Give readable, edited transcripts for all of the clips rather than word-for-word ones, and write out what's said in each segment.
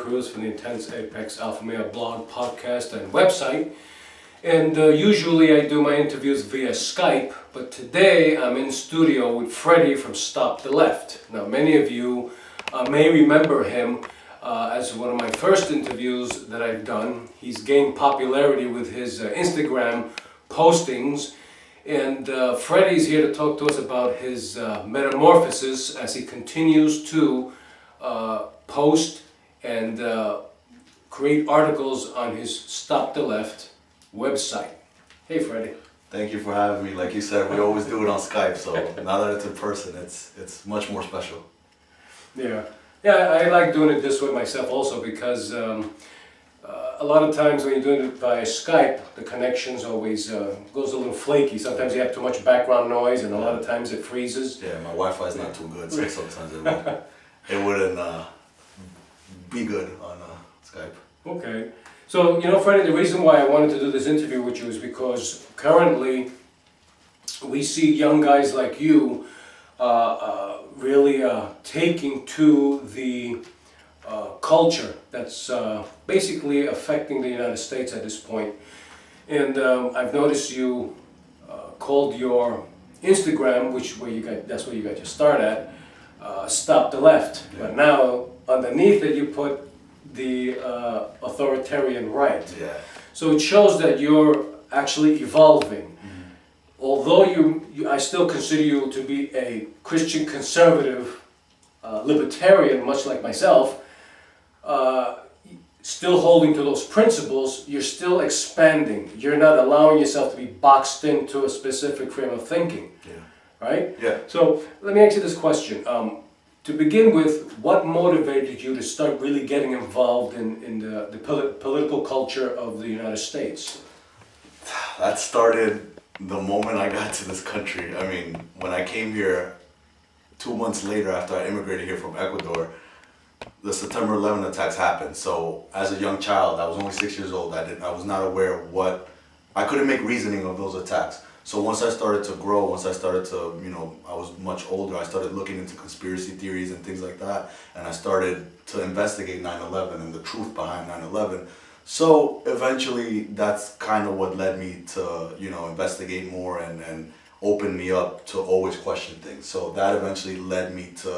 Cruz from the Intense Apex Alpha Male blog, podcast, and website. And usually I do my interviews via Skype, but today I'm in studio with Freddie from Stop the Left. Now, many of you may remember him as one of my first interviews that I've done. He's gained popularity with his Instagram postings, and Freddie's here to talk to us about his metamorphosis as he continues to post and create articles on his Stop the Left website. Hey, Freddie. Thank you for having me. Like you said, we always do it on Skype, so now that it's in person, it's much more special. Yeah, I like doing it this way myself also because a lot of times when you're doing it via Skype, the connections always goes a little flaky. Sometimes you have too much background noise, and a lot of times it freezes. Yeah, my Wi-Fi is not too good, so sometimes it wouldn't be good on Skype. Okay. So, Freddie, the reason why I wanted to do this interview with you is because currently we see young guys like you really taking to the culture that's basically affecting the United States at this point. And I've noticed you called your Instagram, that's where you got your start at, Stop the Left. Yeah. But now underneath it you put the authoritarian right. Yeah. So it shows that you're actually evolving. Mm-hmm. Although I still consider you to be a Christian conservative libertarian, much like myself, still holding to those principles, you're still expanding. You're not allowing yourself to be boxed into a specific frame of thinking. Yeah. Right? Yeah. So let me ask you this question. To begin with, what motivated you to start really getting involved in the political culture of the United States? That started the moment I got to this country. I mean, when I came here 2 months later after I immigrated here from Ecuador, the September 11 attacks happened. So as a young child, I was only 6 years old, I was not aware of I couldn't make reasoning of those attacks. So once I started to grow, once I started to, I was much older, I started looking into conspiracy theories and things like that, and I started to investigate 9/11 and the truth behind 9/11. So eventually that's kind of what led me to, investigate more and open me up to always question things. So that eventually led me to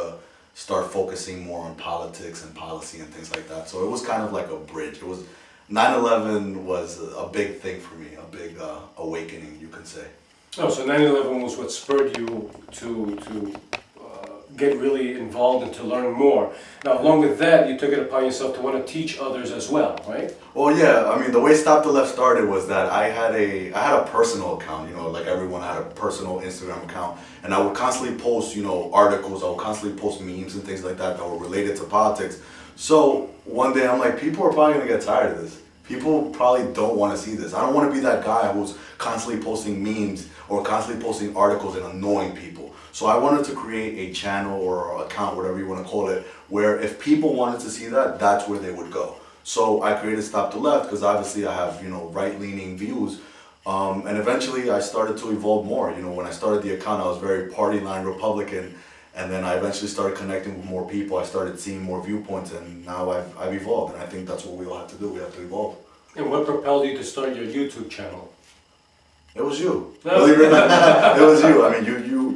start focusing more on politics and policy and things like that. So it was kind of like a bridge. 9/11 was a big thing for me, a big awakening, you can say. Oh, so 9/11 was what spurred you to get really involved and to learn more. Now, along with that, you took it upon yourself to want to teach others as well, right? Well, yeah. I mean, the way Stop the Left started was that I had a personal account. Like everyone had a personal Instagram account, and I would constantly post, articles. I would constantly post memes and things like that were related to politics. So one day I'm like, people are probably gonna get tired of this. People probably don't want to see this. I don't want to be that guy who's constantly posting memes or constantly posting articles and annoying people. So I wanted to create a channel or account, whatever you want to call it, where if people wanted to see that, that's where they would go. So I created Stop the Left because obviously I have, right-leaning views. And eventually I started to evolve more. When I started the account, I was very party line Republican. And then I eventually started connecting with more people. I started seeing more viewpoints, and now I've evolved. And I think that's what we all have to do. We have to evolve. And what propelled you to start your YouTube channel? It was you. Believe it or not, it was you. I mean,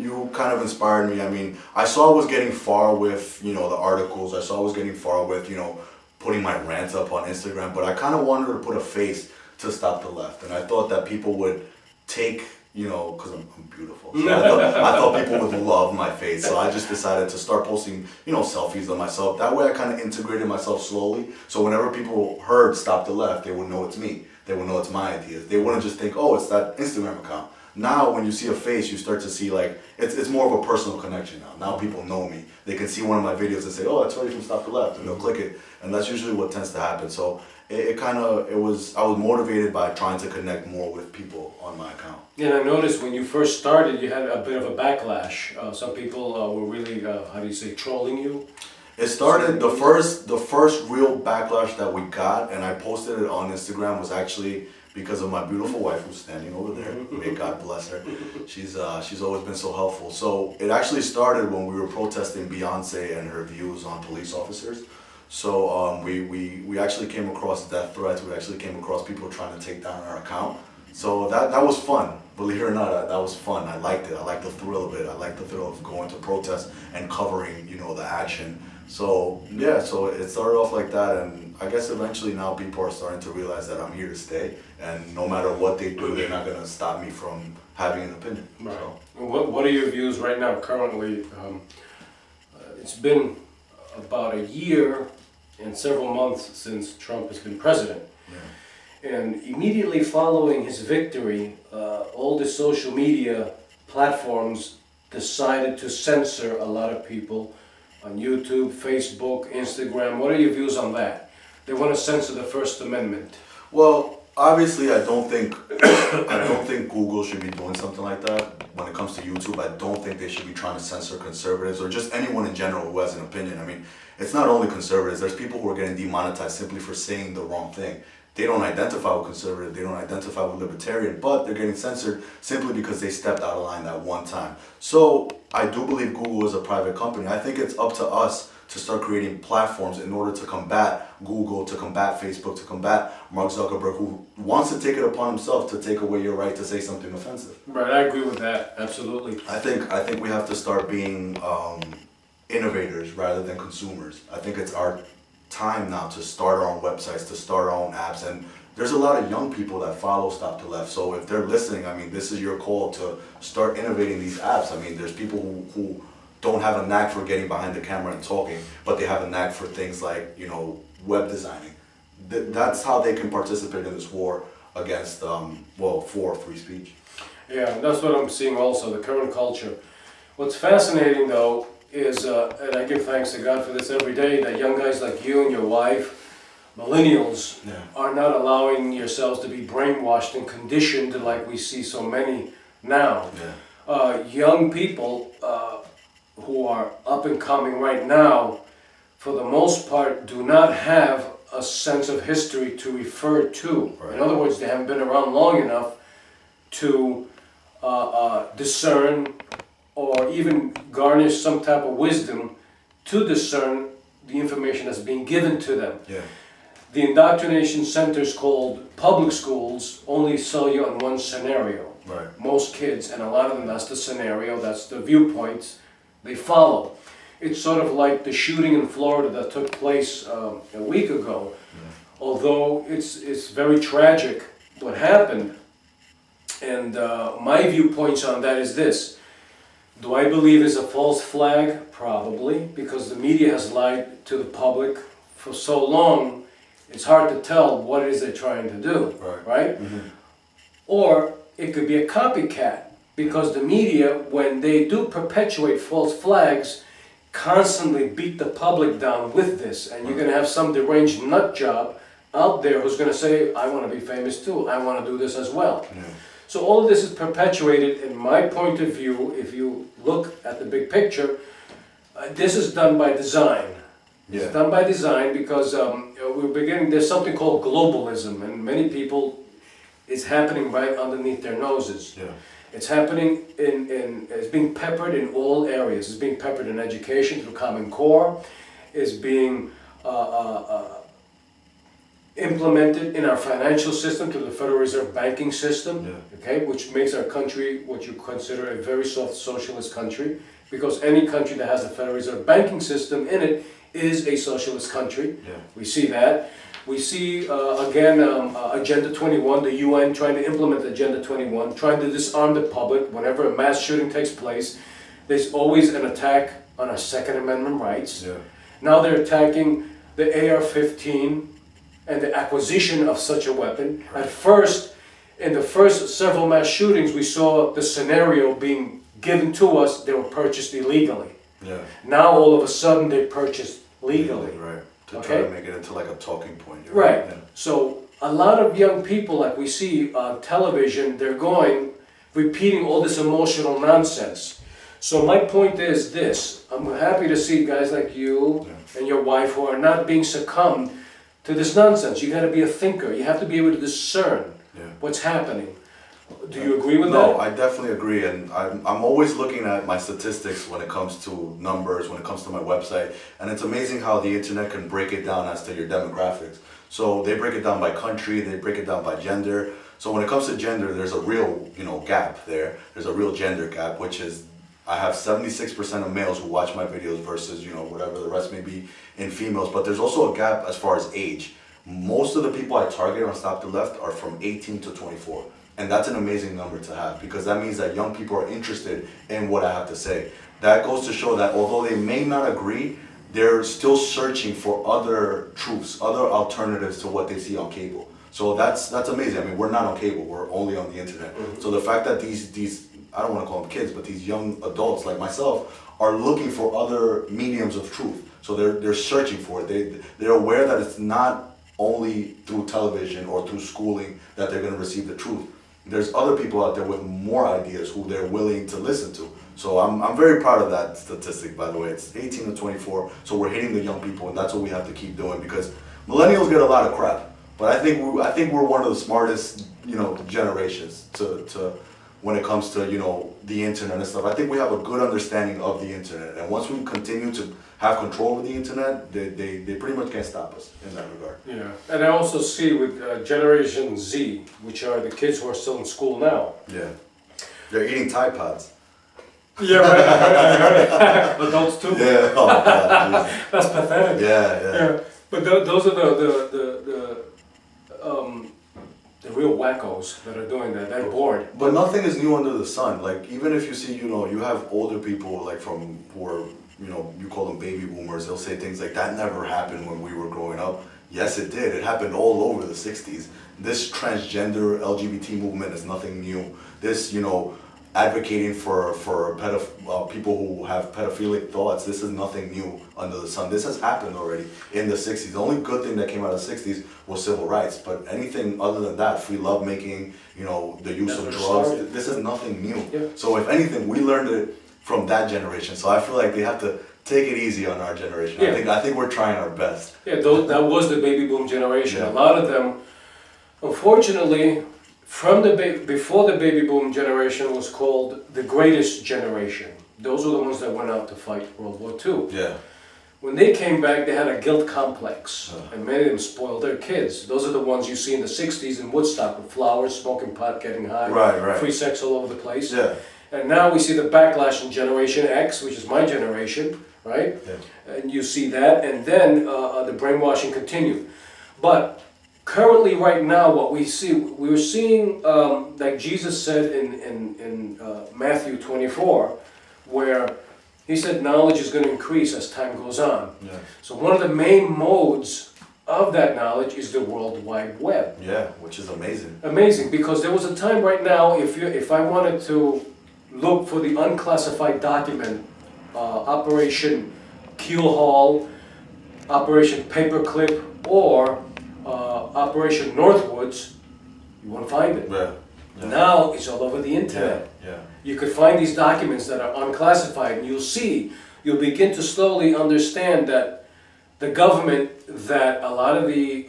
you kind of inspired me. I mean, I saw I was getting far with, the articles. I saw I was getting far with, putting my rants up on Instagram. But I kind of wanted to put a face to Stop the Left. And I thought that people would take, because I'm beautiful. So I thought people would love my face. So I just decided to start posting, selfies of myself. That way I kind of integrated myself slowly. So whenever people heard Stop the Left, they would know it's me. They would know it's my ideas. They wouldn't just think, oh, it's that Instagram account. Now when you see a face, you start to see it's more of a personal connection now. Now people know me. They can see one of my videos and say, oh, that's Freddie from Stop the Left, and they'll click it. And that's usually what tends to happen. So I was motivated by trying to connect more with people on my account. And I noticed when you first started, you had a bit of a backlash. Some people were really, trolling you. It started, the first real backlash that we got, and I posted it on Instagram, was actually because of my beautiful wife who's standing over there. May God bless her. She's always been so helpful. So it actually started when we were protesting Beyonce and her views on police officers. So we actually came across death threats. We actually came across people trying to take down our account. So that was fun. Believe it or not, that was fun. I liked it. I liked the thrill of it. I liked the thrill of going to protest and covering, the action. So yeah, so it started off like that, and I guess eventually now people are starting to realize that I'm here to stay, and no matter what they do, they're not gonna stop me from having an opinion. Right. So. What are your views right now, currently? It's been about a year and several months since Trump has been president. Yeah. And immediately following his victory, all the social media platforms decided to censor a lot of people on YouTube, Facebook, Instagram. What are your views on that? They want to censor the First Amendment. Well, obviously, I don't think Google should be doing something like that. When it comes to YouTube, I don't think they should be trying to censor conservatives or just anyone in general who has an opinion. I mean, it's not only conservatives. There's people who are getting demonetized simply for saying the wrong thing. They don't identify with conservative, they don't identify with libertarian, but they're getting censored simply because they stepped out of line that one time. So I do believe Google is a private company. I think it's up to us to start creating platforms in order to combat Google, to combat Facebook, to combat Mark Zuckerberg, who wants to take it upon himself to take away your right to say something offensive. Right, I agree with that, absolutely. I think we have to start being innovators rather than consumers. I think it's our time now to start our own websites, to start our own apps, and there's a lot of young people that follow Stop the Left. So if they're listening, I mean, this is your call to start innovating these apps. I mean, there's people who don't have a knack for getting behind the camera and talking, but they have a knack for things like, web designing. That's how they can participate in this war against, for free speech. Yeah, that's what I'm seeing also, the current culture. What's fascinating though is, and I give thanks to God for this every day, that young guys like you and your wife, millennials, are not allowing yourselves to be brainwashed and conditioned like we see so many now. Young people who are up and coming right now, for the most part, do not have a sense of history to refer to. Right. In other words, they haven't been around long enough to discern or even garnish some type of wisdom to discern the information that's being given to them. Yeah. The indoctrination centers called public schools only sell you on one scenario. Right. Most kids, and a lot of them, that's the scenario, that's the viewpoints they follow. It's sort of like the shooting in Florida that took place a week ago. Yeah. Although it's very tragic what happened. And my viewpoints on that is this. Do I believe it's a false flag? Probably, because the media has lied to the public for so long, it's hard to tell what it is they're trying to do, right? Mm-hmm. Or it could be a copycat, because the media, when they do perpetuate false flags, constantly beat the public down with this, and you're going to have some deranged nut job out there who's going to say, I want to be famous too, I want to do this as well. Yeah. So all of this is perpetuated, in my point of view, if you look at the big picture, this is done by design. Yeah. It's done by design because there's something called globalism, and many people, it's happening right underneath their noses. Yeah. It's happening it's being peppered in all areas. It's being peppered in education through Common Core. It's being implemented in our financial system through the Federal Reserve banking system, okay, which makes our country what you consider a very soft socialist country, because any country that has a Federal Reserve banking system in it is a socialist country. Yeah. We see that. We see, again, Agenda 21, the UN trying to implement Agenda 21, trying to disarm the public. Whenever a mass shooting takes place, there's always an attack on our Second Amendment rights. Yeah. Now they're attacking the AR-15 and the acquisition of such a weapon. Right. At first, in the first several mass shootings, we saw the scenario being given to us, they were purchased illegally. Yeah. Now all of a sudden they're purchased legally. Right. To try to make it into like a talking point. Right. Yeah. So a lot of young people, like we see on television, they're repeating all this emotional nonsense. So my point is this. I'm happy to see guys like you and your wife who are not being succumbed to this nonsense. You got to be a thinker. You have to be able to discern what's happening. Do you agree with No, that? I definitely agree, and I'm always looking at my statistics when it comes to numbers, when it comes to my website, and it's amazing how the internet can break it down as to your demographics. So they break it down by country, they break it down by gender. So when it comes to gender, there's a real, gap there. There's a real gender gap, which is I have 76% of males who watch my videos versus, whatever the rest may be in females. But there's also a gap as far as age. Most of the people I target on Stop the Left are from 18 to 24. And that's an amazing number to have because that means that young people are interested in what I have to say. That goes to show that although they may not agree, they're still searching for other truths, other alternatives to what they see on cable. So that's amazing. I mean, we're not on cable, we're only on the internet. Mm-hmm. So the fact that these I don't want to call them kids, but these young adults like myself are looking for other mediums of truth. So they're searching for it. They're aware that it's not only through television or through schooling that they're going to receive the truth. There's other people out there with more ideas who they're willing to listen to. So I'm very proud of that statistic, by the way. It's 18 to 24, so we're hitting the young people, and that's what we have to keep doing because millennials get a lot of crap, but I think we're one of the smartest, generations to when it comes to the internet and stuff. I think we have a good understanding of the internet, and once we continue to have control of the internet, they pretty much can't stop us in that regard. Yeah, and I also see with Generation Z, which are the kids who are still in school now. Yeah, they're eating Tide Pods. Yeah, right. I heard it. Adults too. Yeah, oh my God, That's pathetic. yeah. But those are the real wackos that are doing that. They're bored. But nothing is new under the sun. Like even if you see, you have older people like from who are, you call them baby boomers. They'll say things like that never happened when we were growing up. Yes, it did. It happened all over the '60s. This transgender LGBT movement is nothing new. This, advocating for people who have pedophilic thoughts. This is nothing new under the sun. This has happened already in the '60s. The only good thing that came out of the '60s was civil rights. But anything other than that, free love making, the use of drugs, this is nothing new. Yeah. So if anything, we learned it from that generation. So I feel like they have to take it easy on our generation. Yeah. I think we're trying our best. Yeah, that was the baby boom generation. Yeah. A lot of them, unfortunately, before the baby boom generation was called the greatest generation. Those were the ones that went out to fight World War II. Yeah. When they came back, they had a guilt complex, and many of them spoiled their kids. Those are the ones you see in the '60s in Woodstock with flowers, smoking pot, getting high, Right. free sex all over the place. Yeah. And now we see the backlash in Generation X, which is my generation, right? Yeah. And you see that, and then the brainwashing continued. But currently, right now, what we're seeing, like Jesus said in Matthew 24, where he said knowledge is going to increase as time goes on. Yeah. So one of the main modes of that knowledge is the World Wide Web. Yeah, which is amazing. Amazing, because there was a time right now, if I wanted to look for the unclassified document, Operation Keelhaul, Operation Paperclip, or Operation Northwoods, you won't find it. Yeah. Now it's all over the internet. Yeah. You could find these documents that are unclassified, and you'll begin to slowly understand that the government that a lot of the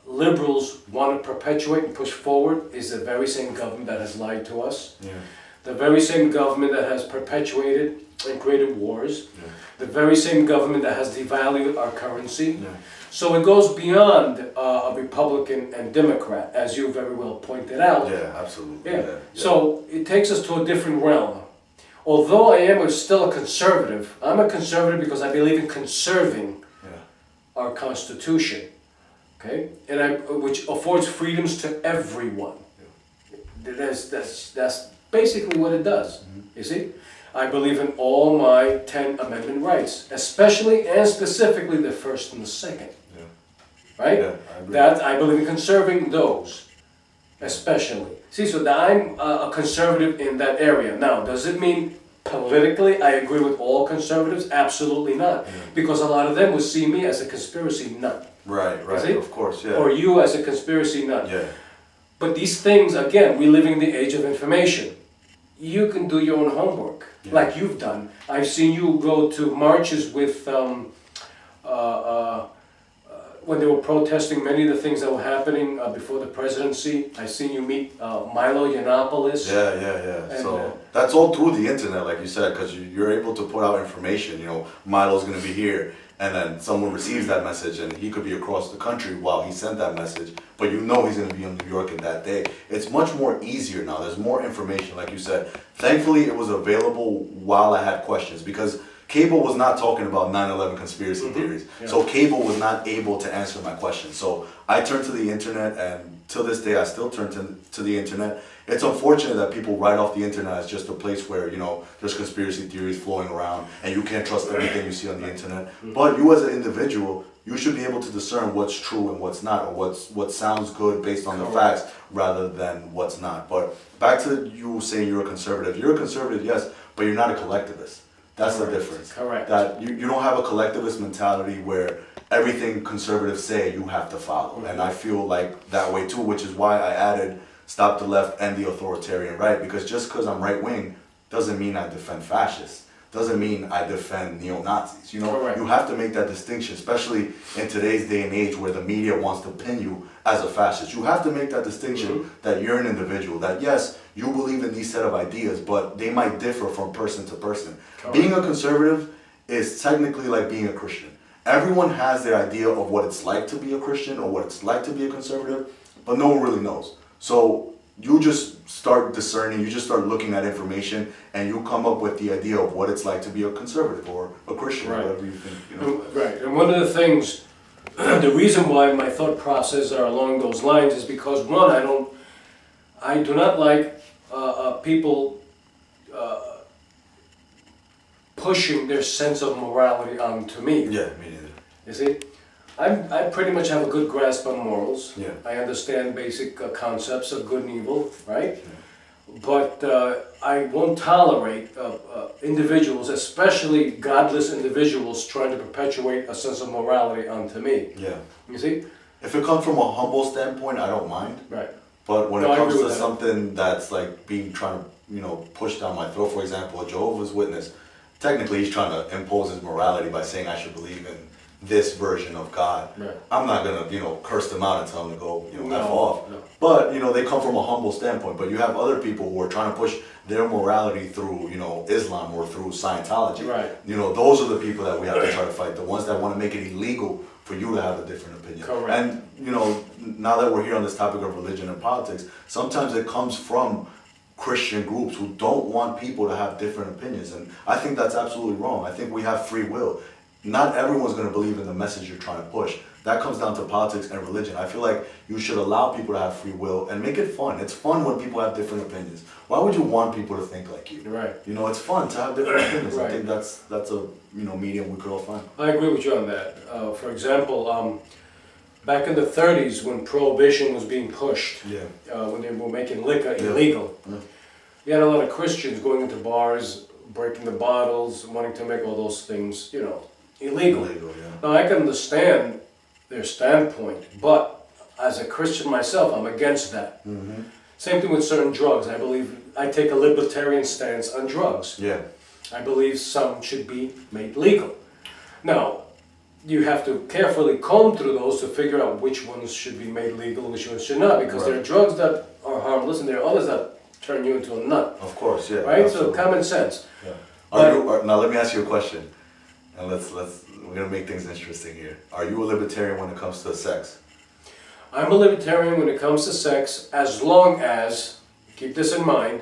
liberals want to perpetuate and push forward is the very same government that has lied to us. Yeah. The very same government that has perpetuated and created wars. Yeah. The very same government that has devalued our currency. Yeah. So it goes beyond a Republican and Democrat, as you very well pointed out. Yeah, absolutely. Yeah. So it takes us to a different realm. Although I am still a conservative, I'm a conservative because I believe in conserving our Constitution, okay, which affords freedoms to everyone. That's basically what it does. You see, I believe in all my 10 Amendment rights, especially and specifically the first and the second. Right? Yeah, I agree. That I believe in conserving those, especially. See, so that I'm a conservative in that area. Now, does it mean politically I agree with all conservatives? Absolutely not. Because a lot of them would see me as a conspiracy nut. Right, See? of course, yeah. Or you as a conspiracy nut. Yeah. But these things, again, we live in the age of information. You can do your own homework, like you've done. I've seen you go to marches with when they were protesting many of the things that were happening before the presidency. I seen you meet Milo Yiannopoulos. Yeah. And, So that's all through the internet, like you said, because you're able to put out information. You know, Milo's gonna be here, and then someone receives that message, and he could be across the country while he sent that message, but you know he's gonna be in New York in that day. It's much more easier now. There's more information, like you said. Thankfully, it was available while I had questions, because cable was not talking about 9/11 conspiracy theories. Yeah. So cable was not able to answer my questions. So I turned to the internet, and till this day I still turn to the internet. It's unfortunate that people write off the internet as just a place where, you know, there's conspiracy theories flowing around and you can't trust everything you see on the internet. But you as an individual, you should be able to discern what's true and what's not, or what sounds good based on the facts rather than what's not. But back to you saying you're a conservative. You're a conservative, yes, but you're not a collectivist. That's the difference. Correct. That you don't have a collectivist mentality where everything conservatives say you have to follow. And I feel like that way too, which is why I added Stop the Left and the Authoritarian Right. Because just because I'm right wing doesn't mean I defend fascists. Doesn't mean I defend neo-Nazis. You know, Correct. you have to make that distinction, especially in today's day and age where the media wants to pin you as a fascist. You have to make that distinction that you're an individual, that yes, you believe in these set of ideas, but they might differ from person to person. Correct. Being a conservative is technically like being a Christian. Everyone has their idea of what it's like to be a Christian or what it's like to be a conservative, but no one really knows. So you just start discerning, you just start looking at information, and you come up with the idea of what it's like to be a conservative or a Christian, or whatever you think. You know? Right, and one of the things, the reason why my thought process are along those lines is because one, I do not like people pushing their sense of morality onto me. Yeah, me neither. You see, I pretty much have a good grasp on morals. Yeah. I understand basic concepts of good and evil, right? But I won't tolerate individuals, especially godless individuals, trying to perpetuate a sense of morality onto me. Yeah. You see? If it comes from a humble standpoint, I don't mind. Right. But when No, it I comes agree to with that. something that's like being trying to, you know, push down my throat, for example, a Jehovah's Witness, technically he's trying to impose his morality by saying I should believe in this version of God. Right. I'm not gonna, you know, curse them out and tell them to go, you know, F No, off. no. But, you know, they come from a humble standpoint. But you have other people who are trying to push their morality through, you know, Islam or through Scientology. Right. You know, those are the people that we have to try to fight. The ones that want to make it illegal for you to have a different opinion. Correct. And, you know, now that we're here on this topic of religion and politics, sometimes it comes from Christian groups who don't want people to have different opinions. And I think that's absolutely wrong. I think we have free will. Not everyone's going to believe in the message you're trying to push. That comes down to politics and religion. I feel like you should allow people to have free will and make it fun. It's fun when people have different opinions. Why would you want people to think like you? Right. You know, it's fun to have different opinions. Right. I think that's a, you know, medium we could all find. I agree with you on that. For example, back in the 30s when prohibition was being pushed, Yeah. when they were making liquor illegal, you had a lot of Christians going into bars, breaking the bottles, wanting to make all those things, you know, illegal. Illegal, yeah. Now I can understand their standpoint, but as a Christian myself, I'm against that. Same thing with certain drugs. I take a libertarian stance on drugs. Yeah. I believe some should be made legal. Now, you have to carefully comb through those to figure out which ones should be made legal and which ones should not, because there are drugs that are harmless and there are others that turn you into a nut. Of course, yeah. Right? Absolutely. So common sense. Yeah. Now let me ask you a question, and we're gonna make things interesting here. Are you a libertarian when it comes to sex? I'm a libertarian when it comes to sex, as long as, keep this in mind,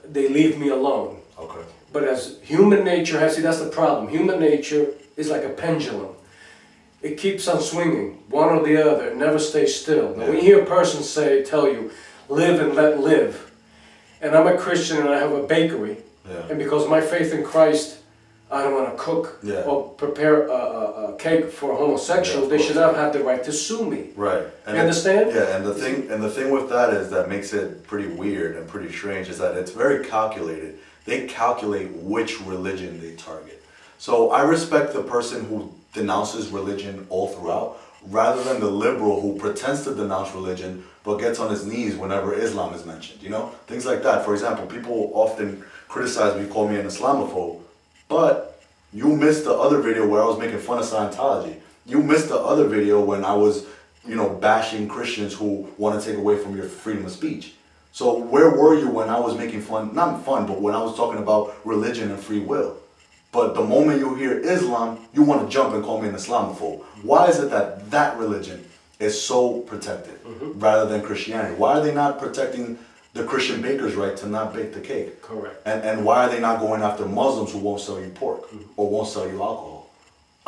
they leave me alone. Okay. But as human nature has, see, that's the problem. Human nature is like a pendulum. It keeps on swinging, one or the other. It never stays still. Now, when you hear a person tell you, live and let live, and I'm a Christian and I have a bakery, and because of my faith in Christ, I don't want to cook or prepare a cake for a homosexual, they should not have the right to sue me. Right. And You understand? Yeah, and the thing with that is that makes it pretty weird and pretty strange is that it's very calculated. They calculate which religion they target. So I respect the person who denounces religion all throughout, rather than the liberal who pretends to denounce religion but gets on his knees whenever Islam is mentioned. You know, things like that. For example, people often criticize me, call me an Islamophobe, but you missed the other video where I was making fun of Scientology. You missed the other video when I was, bashing Christians who want to take away from your freedom of speech. So where were you when I was making fun, not fun, but when I was talking about religion and free will? But the moment you hear Islam, you want to jump and call me an Islamophobe. Why is it that that religion is so protected rather than Christianity? Why are they not protecting the Christian baker's right to not bake the cake? Correct. And why are they not going after Muslims who won't sell you pork or won't sell you alcohol?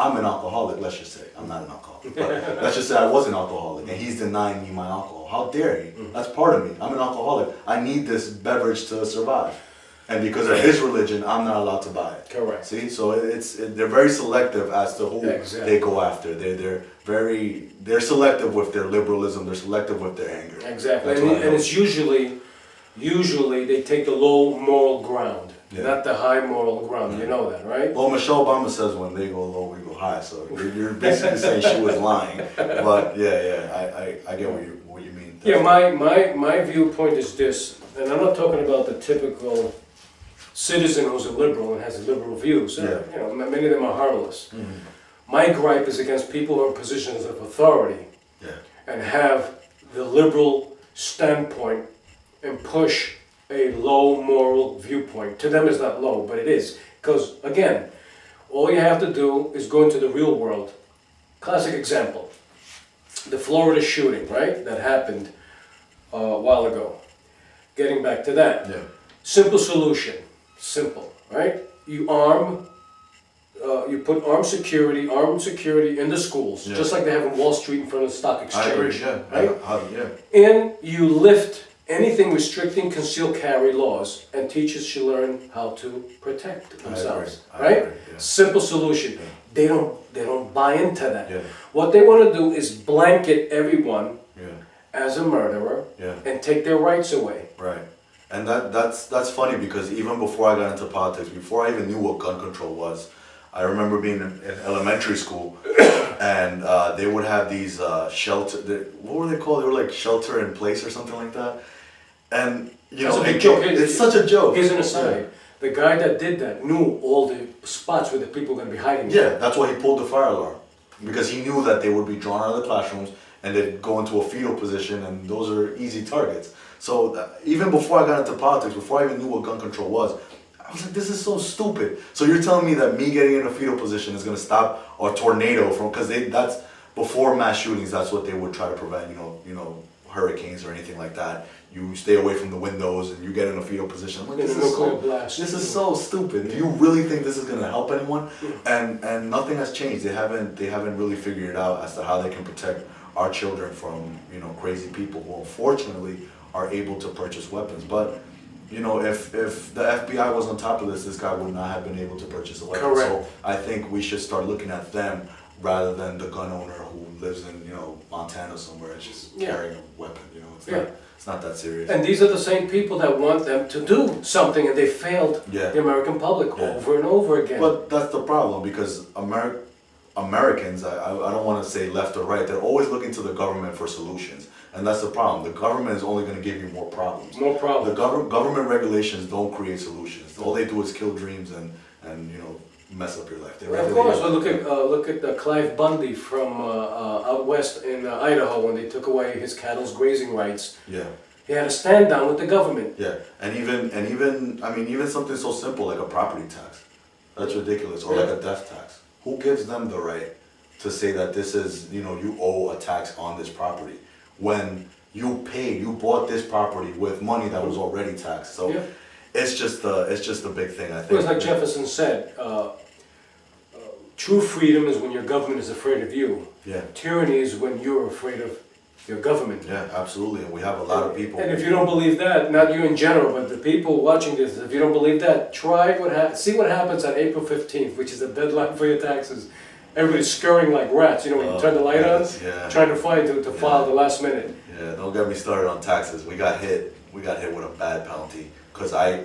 I'm an alcoholic, let's just say. I'm not an alcoholic. But let's just say I was an alcoholic and he's denying me my alcohol. How dare he? That's part of me. I'm an alcoholic. I need this beverage to survive. And because of his religion, I'm not allowed to buy it. Correct. See, so they're very selective as to who they go after. They're selective with their liberalism. They're selective with their anger. Exactly, That's what I and know. it's usually they take the low moral ground, not the high moral ground. You know that, right? Well, Michelle Obama says when they go low, we go high. So you're basically saying she was lying. But I get what you mean. Yeah, my viewpoint is this, and I'm not talking about the typical citizen who's a liberal and has liberal views. Yeah. Many of them are harmless. My gripe is against people who are in positions of authority and have the liberal standpoint and push a low moral viewpoint. To them it's not low, but it is. Because again, all you have to do is go into the real world. Classic example, the Florida shooting, right, that happened a while ago. Getting back to that. Simple solution, simple, right? You put armed security in the schools, just like they have in Wall Street in front of the stock exchange. Right? And you lift anything restricting concealed carry laws, and teachers should learn how to protect themselves. Right? Simple solution. They don't buy into that. What they want to do is blanket everyone as a murderer and take their rights away. Right. And that's funny because even before I got into politics, before I even knew what gun control was, I remember being in elementary school, and they would have these shelter. What were they called? They were like shelter in place or something like that. And it's such a joke. Here's an aside. The guy that did that knew all the spots where the people were going to be hiding. Yeah, that's why he pulled the fire alarm, because he knew that they would be drawn out of the classrooms and they'd go into a fetal position, and those are easy targets. So even before I got into politics, before I even knew what gun control was, I was like, this is so stupid. So you're telling me that me getting in a fetal position is going to stop a tornado from, because that's before mass shootings, that's what they would try to prevent, hurricanes or anything like that. You stay away from the windows and you get in a fetal position. I'm like, this is so stupid. Do you really think this is going to help anyone? And nothing has changed. They haven't really figured it out as to how they can protect our children from, crazy people who unfortunately are able to purchase weapons. But if the FBI was on top of this guy would not have been able to purchase a weapon. Correct. So I think we should start looking at them rather than the gun owner who lives in Montana somewhere and just carrying a weapon. It's not that serious. And these are the same people that want them to do something, and they failed the American public over and over again. But that's the problem, because Americans, I don't want to say left or right, they're always looking to the government for solutions. And that's the problem. The government is only going to give you more problems. More problems. The government regulations don't create solutions. All they do is kill dreams and mess up your life. Of course. Well, look at Clive Bundy from out west in Idaho when they took away his cattle's grazing rights. Yeah. He had a stand down with the government. Yeah, and even something so simple like a property tax, that's ridiculous. Or like a death tax. Who gives them the right to say that this is, you owe a tax on this property when you bought this property with money that was already taxed? So it's just a big thing, I think. It was like Jefferson said, true freedom is when your government is afraid of you. Yeah. Tyranny is when you're afraid of your government. Yeah, absolutely, and we have a lot of people. And if you don't believe that, not you in general, but the people watching this, if you don't believe that, see what happens on April 15th, which is the deadline for your taxes. Everybody's scurrying like rats, when you turn the light on, trying to find to file the last minute. Yeah, don't get me started on taxes. We got hit with a bad penalty because I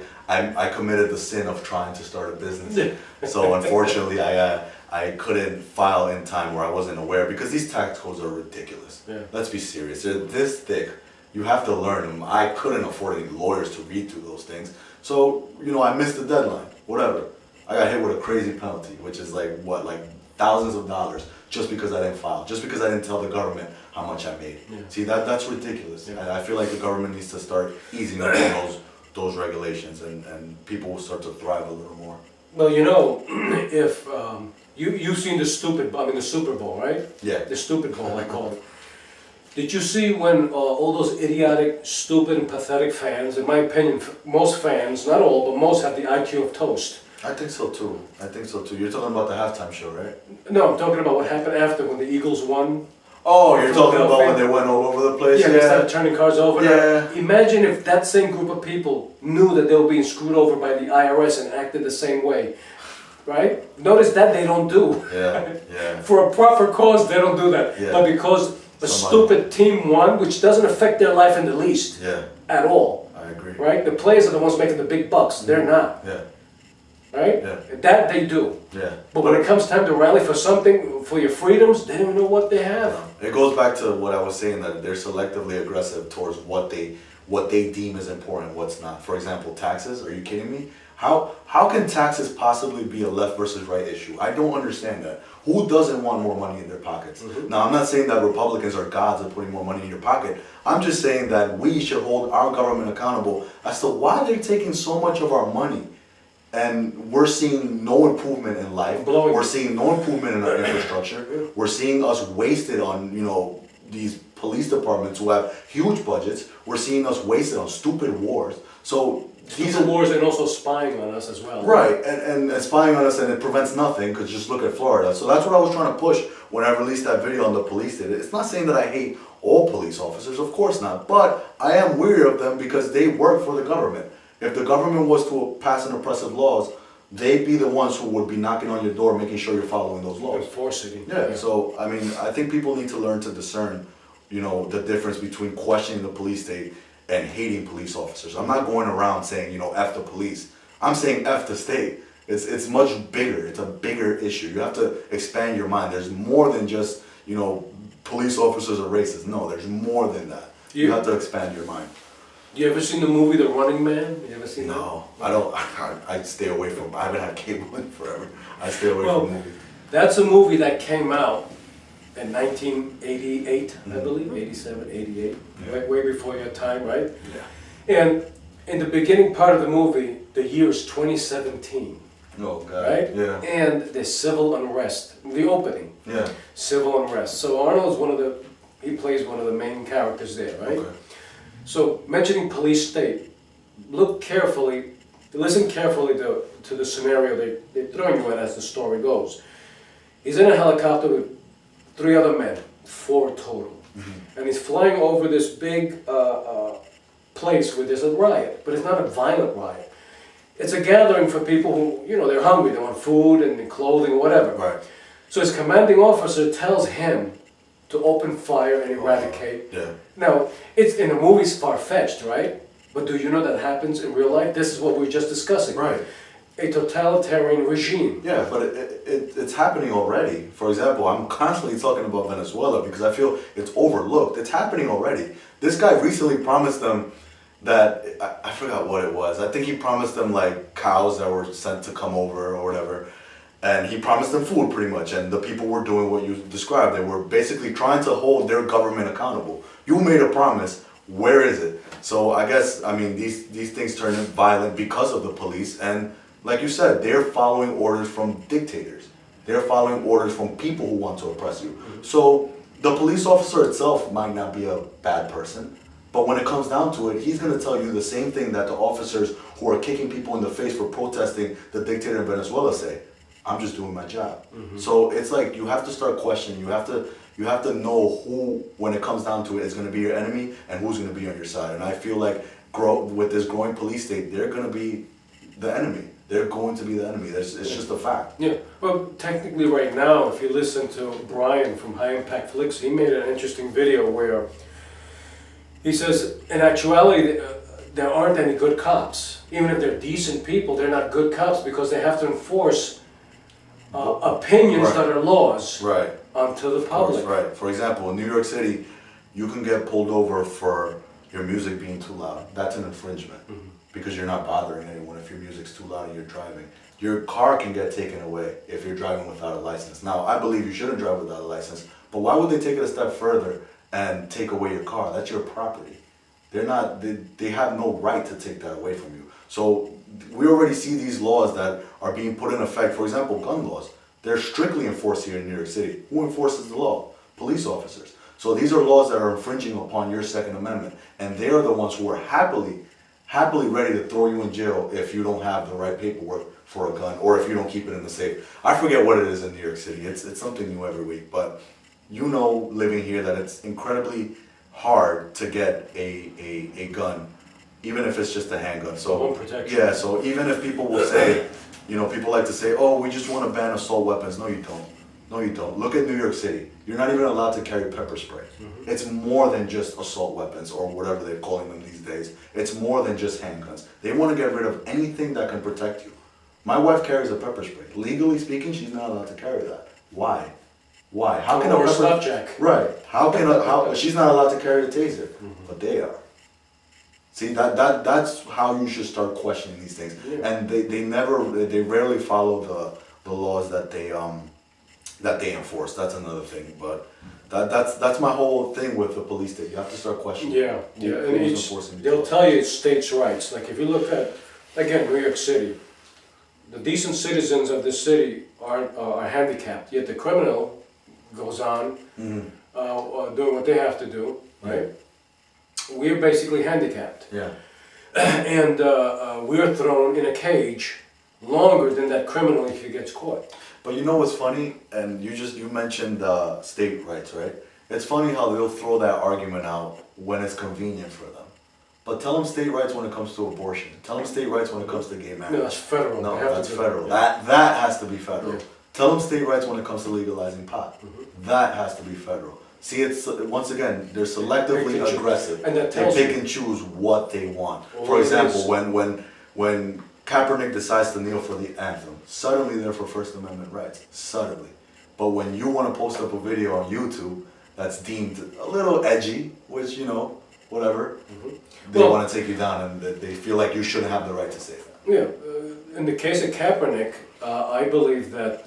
committed the sin of trying to start a business. So unfortunately, I couldn't file in time, where I wasn't aware, because these tax codes are ridiculous. Let's be serious. They're this thick. You have to learn them. I couldn't afford any lawyers to read through those things. So, I missed the deadline. Whatever. I got hit with a crazy penalty, which is like thousands of dollars, just because I didn't file, just because I didn't tell the government how much I made. Yeah. See, that's ridiculous. Yeah. And I feel like the government needs to start easing up on those regulations, and people will start to thrive a little more. Well, if you've seen the the Super Bowl, right? Yeah. The stupid bowl, I call it. Did you see when all those idiotic, stupid, and pathetic fans, in my opinion, most fans, not all, but most have the IQ of toast. I think so too. You're talking about the halftime show, right? No, I'm talking about what happened after when the Eagles won. Oh, you're talking about Philadelphia. when they went all over the place? Yeah, they started turning cars over. Yeah. Imagine if that same group of people knew that they were being screwed over by the IRS and acted the same way, right? Notice that they don't do. Yeah. For a proper cause, they don't do that. Yeah. But because a Somebody- stupid team won, which doesn't affect their life in the least Yeah, at all, I agree. right? The players are the ones making the big bucks. They're not, Yeah, right? Yeah. That they do. yeah. But when it comes time to rally for something, for your freedoms, they don't even know what they have. It goes back to what I was saying, that they're selectively aggressive towards what they deem is important, what's not. For example, taxes. Are you kidding me? How can taxes possibly be a left versus right issue? I don't understand that. Who doesn't want more money in their pockets? Now, I'm not saying that Republicans are gods of putting more money in your pocket. I'm just saying that we should hold our government accountable as to why they're taking so much of our money. And we're seeing no improvement in life. Blowing. We're seeing no improvement in our infrastructure. We're seeing us wasted on, these police departments who have huge budgets. We're seeing us wasted on stupid wars. So these Stupid are wars and also spying on us as well. right, and spying on us, and it prevents nothing, because just look at Florida. So that's what I was trying to push when I released that video on the police state. It's not saying that I hate all police officers, of course not, but I am weary of them because they work for the government. If the government was to pass an oppressive laws, they'd be the ones who would be knocking on your door, making sure you're following those laws. Enforcing. Yeah, so I mean, I think people need to learn to discern, the difference between questioning the police state and hating police officers. I'm not going around saying, F the police. I'm saying F the state. It's much bigger. It's a bigger issue. You have to expand your mind. There's more than just, police officers are racist. No, there's more than that. You have to expand your mind. You ever seen the movie The Running Man? You ever seen No, I don't. I stay away from. I haven't had cable in forever. I stay away Well, from movies. That's a movie that came out in 1988, I believe, 87, 88, Yeah. way before your time, right? Yeah. And in the beginning part of the movie, the year is 2017, Oh God. right? Yeah. And there's civil unrest, the opening, Yeah. civil unrest. So Arnold's he plays one of the main characters there, right? Okay. So mentioning police state, look carefully, listen carefully to the scenario they're throwing you at as the story goes. He's in a helicopter with 3 other men, 4 total. And he's flying over this big place where there's a riot, but it's not a violent riot. It's a gathering for people who, they're hungry, they want food and clothing, whatever. Right. So his commanding officer tells him to open fire and eradicate. Yeah. Now, it's in the movies far-fetched, right? But do you know that happens in real life? This is what we were just discussing. Right. A totalitarian regime. Yeah, but it's happening already. For example, I'm constantly talking about Venezuela because I feel it's overlooked. It's happening already. This guy recently promised them that, I forgot what it was. I think he promised them like cows that were sent to come over or whatever. And he promised them food pretty much. And the people were doing what you described. They were basically trying to hold their government accountable. You made a promise. Where is it? So I guess, these things turn violent because of the police. And like you said, they're following orders from dictators. They're following orders from people who want to oppress you. So the police officer itself might not be a bad person, but when it comes down to it, he's going to tell you the same thing that the officers who are kicking people in the face for protesting the dictator in Venezuela say. I'm just doing my job. So it's like you have to start questioning. You have to know who, when it comes down to it, is going to be your enemy and who's going to be on your side. And I feel like with this growing police state, they're going to be the enemy. They're going to be the enemy. It's just a fact. Yeah, well, technically right now, if you listen to Brian from High Impact Flicks, he made an interesting video where he says, in actuality, there aren't any good cops. Even if they're decent people, they're not good cops because they have to enforce opinions Right. that are laws Right. onto the public. Right. For example, in New York City, you can get pulled over for your music being too loud, that's an infringement. Because you're not bothering anyone if your music's too loud and you're driving. Your car can get taken away if you're driving without a license. Now, I believe you shouldn't drive without a license, but why would they take it a step further and take away your car? That's your property. They have no right to take that away from you. So we already see these laws that are being put in effect. For example, gun laws. They're strictly enforced here in New York City. Who enforces the law? Police officers. So these are laws that are infringing upon your Second Amendment, and they are the ones who are happily ready to throw you in jail if you don't have the right paperwork for a gun or if you don't keep it in the safe. I forget what it is in New York City. It's something new every week, but you know, living here, that it's incredibly hard to get a gun, even if it's just a handgun. So Home protection. yeah, so even if people will say, you know, people like to say, oh, we just want to ban assault weapons. No, you don't. No, you don't. Look at New York City. You're not even allowed to carry pepper spray. It's more than just assault weapons or whatever they're calling them these days. It's more than just handguns. They want to get rid of anything that can protect you. My wife carries a pepper spray. Legally speaking, she's not allowed to carry that. Why? Why? How can Or a a pepper... slapjack. Right. How she's not allowed to carry the taser, but they are. See, that's how you should start questioning these things. Yeah. And they rarely follow the laws that they enforce. That's another thing. But that's my whole thing with the police state. You have to start questioning. Yeah, yeah, and who's it's, enforcing these they'll laws. tell you it's states' rights. Like if you look at, again, New York City, the decent citizens of this city are handicapped, yet the criminal goes on doing what they have to do, right? We're basically handicapped. Yeah. And we're thrown in a cage longer than that criminal if he gets caught. But you know what's funny? And you mentioned state rights, right? It's funny how they'll throw that argument out when it's convenient for them. But tell them state rights when it comes to abortion. Tell them state rights when it comes to gay marriage. No, that's federal. No, They have to that's do federal. that. That has to be federal. Yeah. Tell them state rights when it comes to legalizing pot. That has to be federal. See, it's once again, they're selectively Pick and choose. aggressive. And that They tells pick you- and choose what they want. Well, For it example, is- when Kaepernick decides to kneel for the anthem, suddenly they're for First Amendment rights. Suddenly. But when you want to post up a video on YouTube that's deemed a little edgy, which, you know, whatever, they Well- want to take you down and they feel like you shouldn't have the right to say that. Yeah, in the case of Kaepernick, I believe that,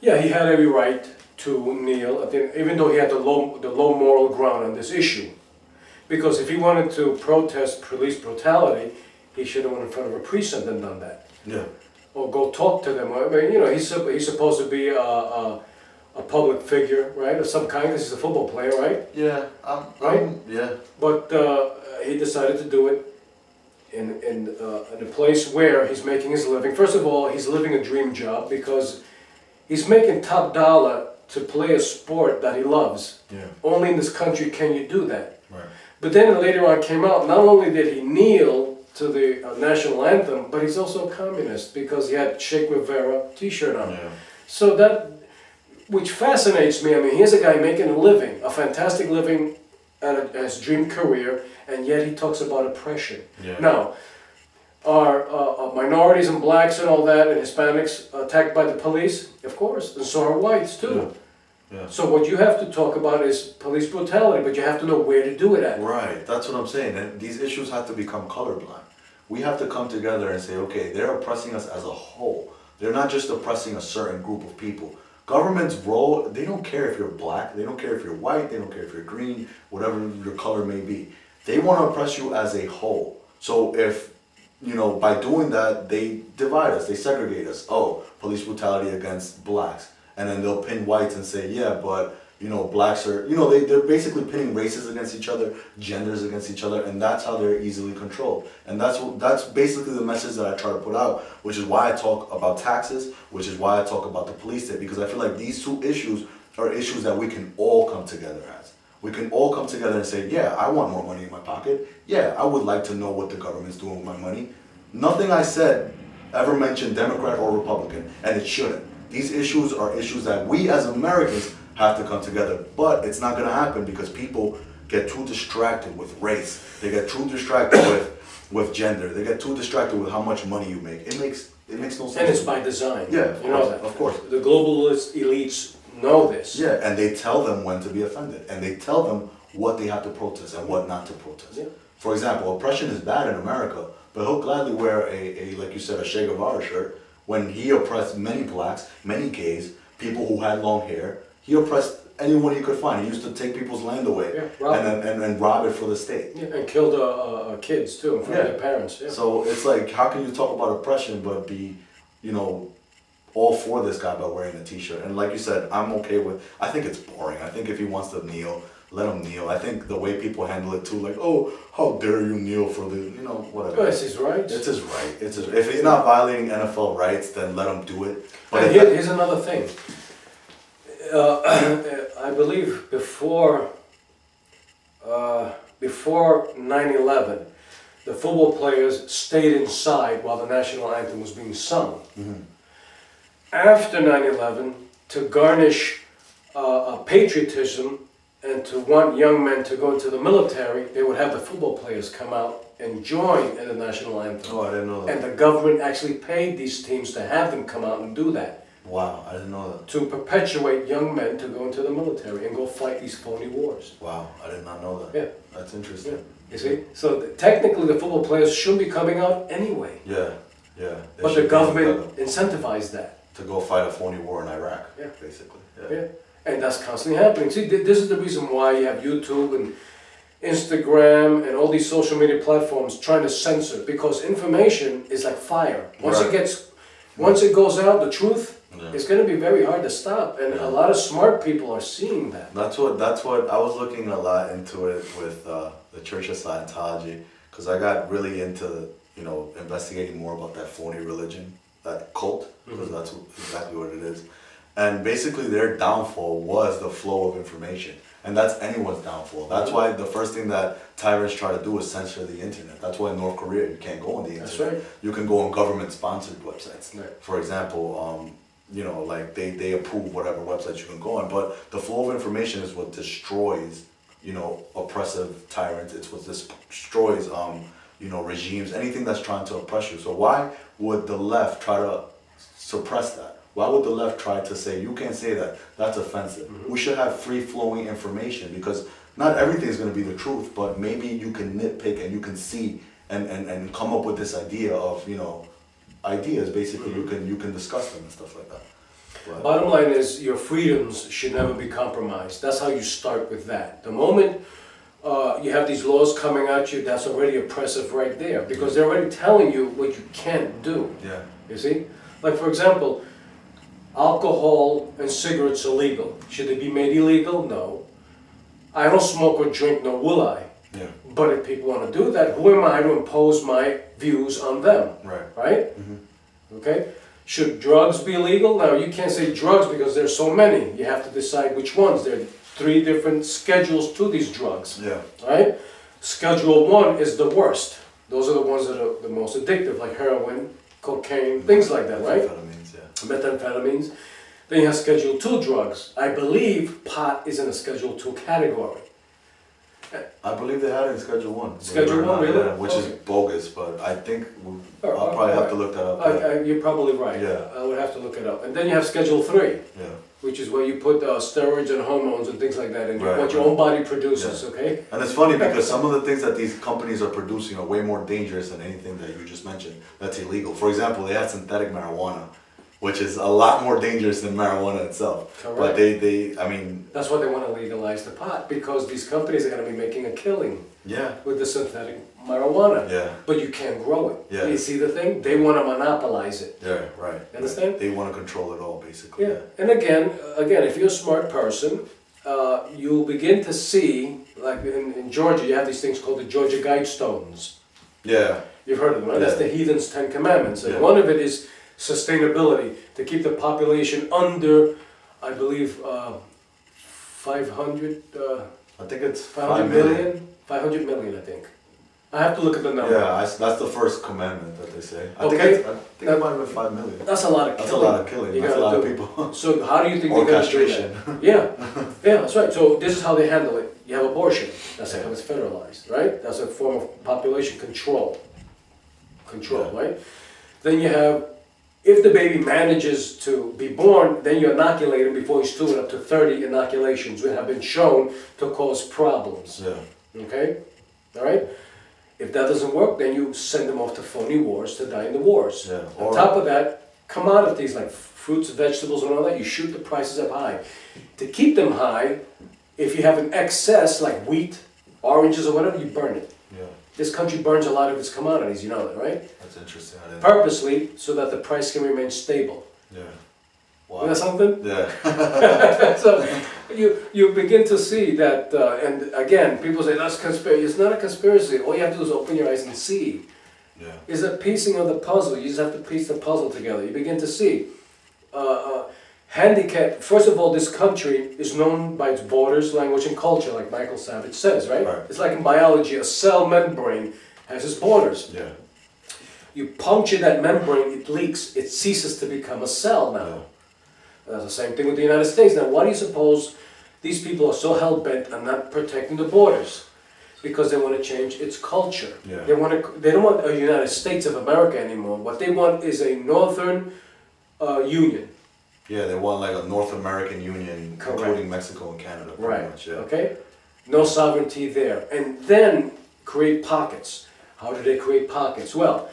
yeah, he had every right to kneel, I think, even though he had the low moral ground on this issue. Because if he wanted to protest police brutality, he should have went in front of a precinct and done that. Yeah. Or go talk to them. I mean, you know, he's supposed to be a public figure, right, of some kind, because he's a football player, right? Yeah. Right? Yeah. But he decided to do it in a place where he's making his living. First of all, he's living a dream job because he's making top dollar to play a sport that he loves. Yeah. Only in this country can you do that. Right. But then later on came out, not only did he kneel to the national anthem, but he's also a communist because he had Che Guevara t-shirt on. Yeah. So that, which fascinates me, I mean, here's a guy making a living, a fantastic living at his dream career, and yet he talks about oppression. Yeah. Now, are minorities and blacks and all that and Hispanics attacked by the police? Of course, and so are whites too. Yeah. So what you have to talk about is police brutality, but you have to know where to do it at. Right, that's what I'm saying. And these issues have to become colorblind. We have to come together and say, okay, they're oppressing us as a whole. They're not just oppressing a certain group of people. Government's role, they don't care if you're black, they don't care if you're white, they don't care if you're green, whatever your color may be. They want to oppress you as a whole. So if, you know, by doing that, they divide us, they segregate us. Oh, police brutality against blacks. And then they'll pin whites and say, yeah, but, you know, blacks are, you know, they're basically pinning races against each other, genders against each other, and that's how they're easily controlled. And that's basically the message that I try to put out, which is why I talk about taxes, which is why I talk about the police state, because I feel like these two issues are issues that we can all come together as. We can all come together and say, yeah, I want more money in my pocket. Yeah, I would like to know what the government's doing with my money. Nothing I said ever mentioned Democrat or Republican, and it shouldn't. These issues are issues that we as Americans have to come together, but it's not going to happen because people get too distracted with race. They get too distracted with gender. They get too distracted with how much money you make. It makes no sense. And it's by design. Yeah, you know that. of course. The globalist elites know this. Yeah, and they tell them when to be offended, and they tell them what they have to protest and what not to protest. Yeah. For example, oppression is bad in America, but he'll gladly wear a like you said, a Che Guevara shirt when he oppressed many blacks, many gays, people who had long hair. He oppressed anyone he could find. He used to take people's land away and rob it for the state. Yeah, and killed kids too in front of their parents. Yeah. So it's like, how can you talk about oppression but be, all for this guy by wearing a t-shirt? And like you said, I'm okay with, I think it's boring. I think if he wants to kneel, let him kneel. I think the way people handle it too, like, oh, how dare you kneel for the, whatever. Well, it's his right. It's his right. If he's not violating NFL rights, then let him do it. But And here's another thing. I believe before 9/11, the football players stayed inside while the national anthem was being sung. Mhm. After 9/11, to garnish patriotism and to want young men to go into the military, they would have the football players come out and join in the national anthem. Oh, I didn't know that. And the government actually paid these teams to have them come out and do that, Wow, I didn't know that. to perpetuate young men to go into the military and go fight these phony wars. Wow, I did not know that. Yeah. That's interesting. You see? So technically the football players should be coming out anyway, Yeah, yeah. They but should the be government incentivized that. to go fight a phony war in Iraq, Yeah. basically. Yeah. And that's constantly happening. See, this is the reason why you have YouTube and Instagram and all these social media platforms trying to censor, because information is like fire. Once it goes out, the truth, Yeah. it's going to be very hard to stop. And a lot of smart people are seeing that. That's what I was looking a lot into it with the Church of Scientology, because I got really into investigating more about that phony religion, that cult, because that's exactly what it is. And basically their downfall was the flow of information. And that's anyone's downfall. That's why the first thing that tyrants try to do is censor the internet. That's why in North Korea you can't go on the internet. That's right. You can go on government-sponsored websites. Right. For example, like they approve whatever websites you can go on. But the flow of information is what destroys, oppressive tyrants. It's what destroys, regimes, anything that's trying to oppress you. So why would the left try to suppress that? Why would the left try to say, you can't say that, that's offensive? We should have free-flowing information, because not everything is going to be the truth, but maybe you can nitpick and you can see and come up with this idea of, ideas, basically. You can discuss them and stuff like that. But, Bottom line is, your freedoms should never be compromised. That's how you start with that. The moment you have these laws coming at you, that's already oppressive right there, because they're already telling you what you can't do. yeah, You see? Like, for example, alcohol and cigarettes are legal. Should they be made illegal? No. I don't smoke or drink, nor will I. yeah, But if people want to do that, who am I to impose my views on them? right. Right? Okay? Should drugs be legal? Now, you can't say drugs because there's so many. You have to decide which ones. There are 3 different schedules to these drugs. Yeah, Right? Schedule 1 is the worst. Those are the ones that are the most addictive, like heroin, cocaine, things like that, right? Amphetamines, yeah. Methamphetamines. Then you have Schedule 2 drugs. I believe pot is in a Schedule 2 category. I believe they had it in Schedule 1. Schedule 1, really? Yeah, which is Okay. bogus, but I think I'll probably have to look that up. You're probably right. Yeah. I would have to look it up. And then you have Schedule 3, Yeah, which is where you put steroids and hormones and things like that in Right, what your own body produces, okay? and it's funny because some of the things that these companies are producing are way more dangerous than anything that you just mentioned that's illegal. For example, they had synthetic marijuana, which is a lot more dangerous than marijuana itself. Correct. But I mean, That's why they want to legalize the pot, because these companies are going to be making a killing yeah, with the synthetic marijuana. yeah, But you can't grow it. Yeah. You see the thing? They want to monopolize it. yeah, right. You understand? They want to control it all, basically. Yeah. And again, if you're a smart person, you'll begin to see, like in Georgia, you have these things called the Georgia Guidestones. Yeah, You've heard of them, right? That's Yeah. the heathen's 10 commandments. And Yeah. one of it is sustainability, to keep the population under, I believe, 500, I think it's 500 million? 500 million, I think. I have to look at the number. Yeah, that's the first commandment that they say. I think Okay. it might have been 5 million. That's a lot of killing. That's a lot of killing. You That's a gotta lot of do. people. So how do you think Or they're going to do castration. that? Yeah, that's right. So this is how they handle it. You have abortion. That's how it's federalized, right? That's a form of population control. Yeah. Right? Then you have If the baby manages to be born, then you inoculate him before he's 2 and up to 30 inoculations which have been shown to cause problems. Yeah. Okay? All right? If that doesn't work, then you send them off to phony wars to die in the wars. Yeah. On top of that, commodities like fruits, vegetables, and all that, you shoot the prices up high. To keep them high, if you have an excess like wheat, oranges, or whatever, you burn it. Yeah. This country burns a lot of its commodities, you know that, right? That's interesting. Purposely, so that the price can remain stable. Yeah. Isn't that something? Yeah. So you begin to see that, and again, people say that's conspiracy. It's not a conspiracy. All you have to do is open your eyes and see. Yeah. It's a piecing of the puzzle. You just have to piece the puzzle together. You begin to see. Handicap. First of all, this country is known by its borders, language, and culture, like Michael Savage says, right? Right. It's like in biology, a cell membrane has its borders. Yeah. You puncture that membrane, it leaks. It ceases to become a cell now. Yeah. That's the same thing with the United States. Now, why do you suppose these people are so hell-bent on not protecting the borders? Because they want to change its culture. Yeah. They don't want a United States of America anymore. What they want is a Northern Union. Yeah, they want like a North American Union, Correct. including Mexico and Canada, pretty much. Yeah. Okay? No sovereignty there. And then create pockets. How do they create pockets? Well,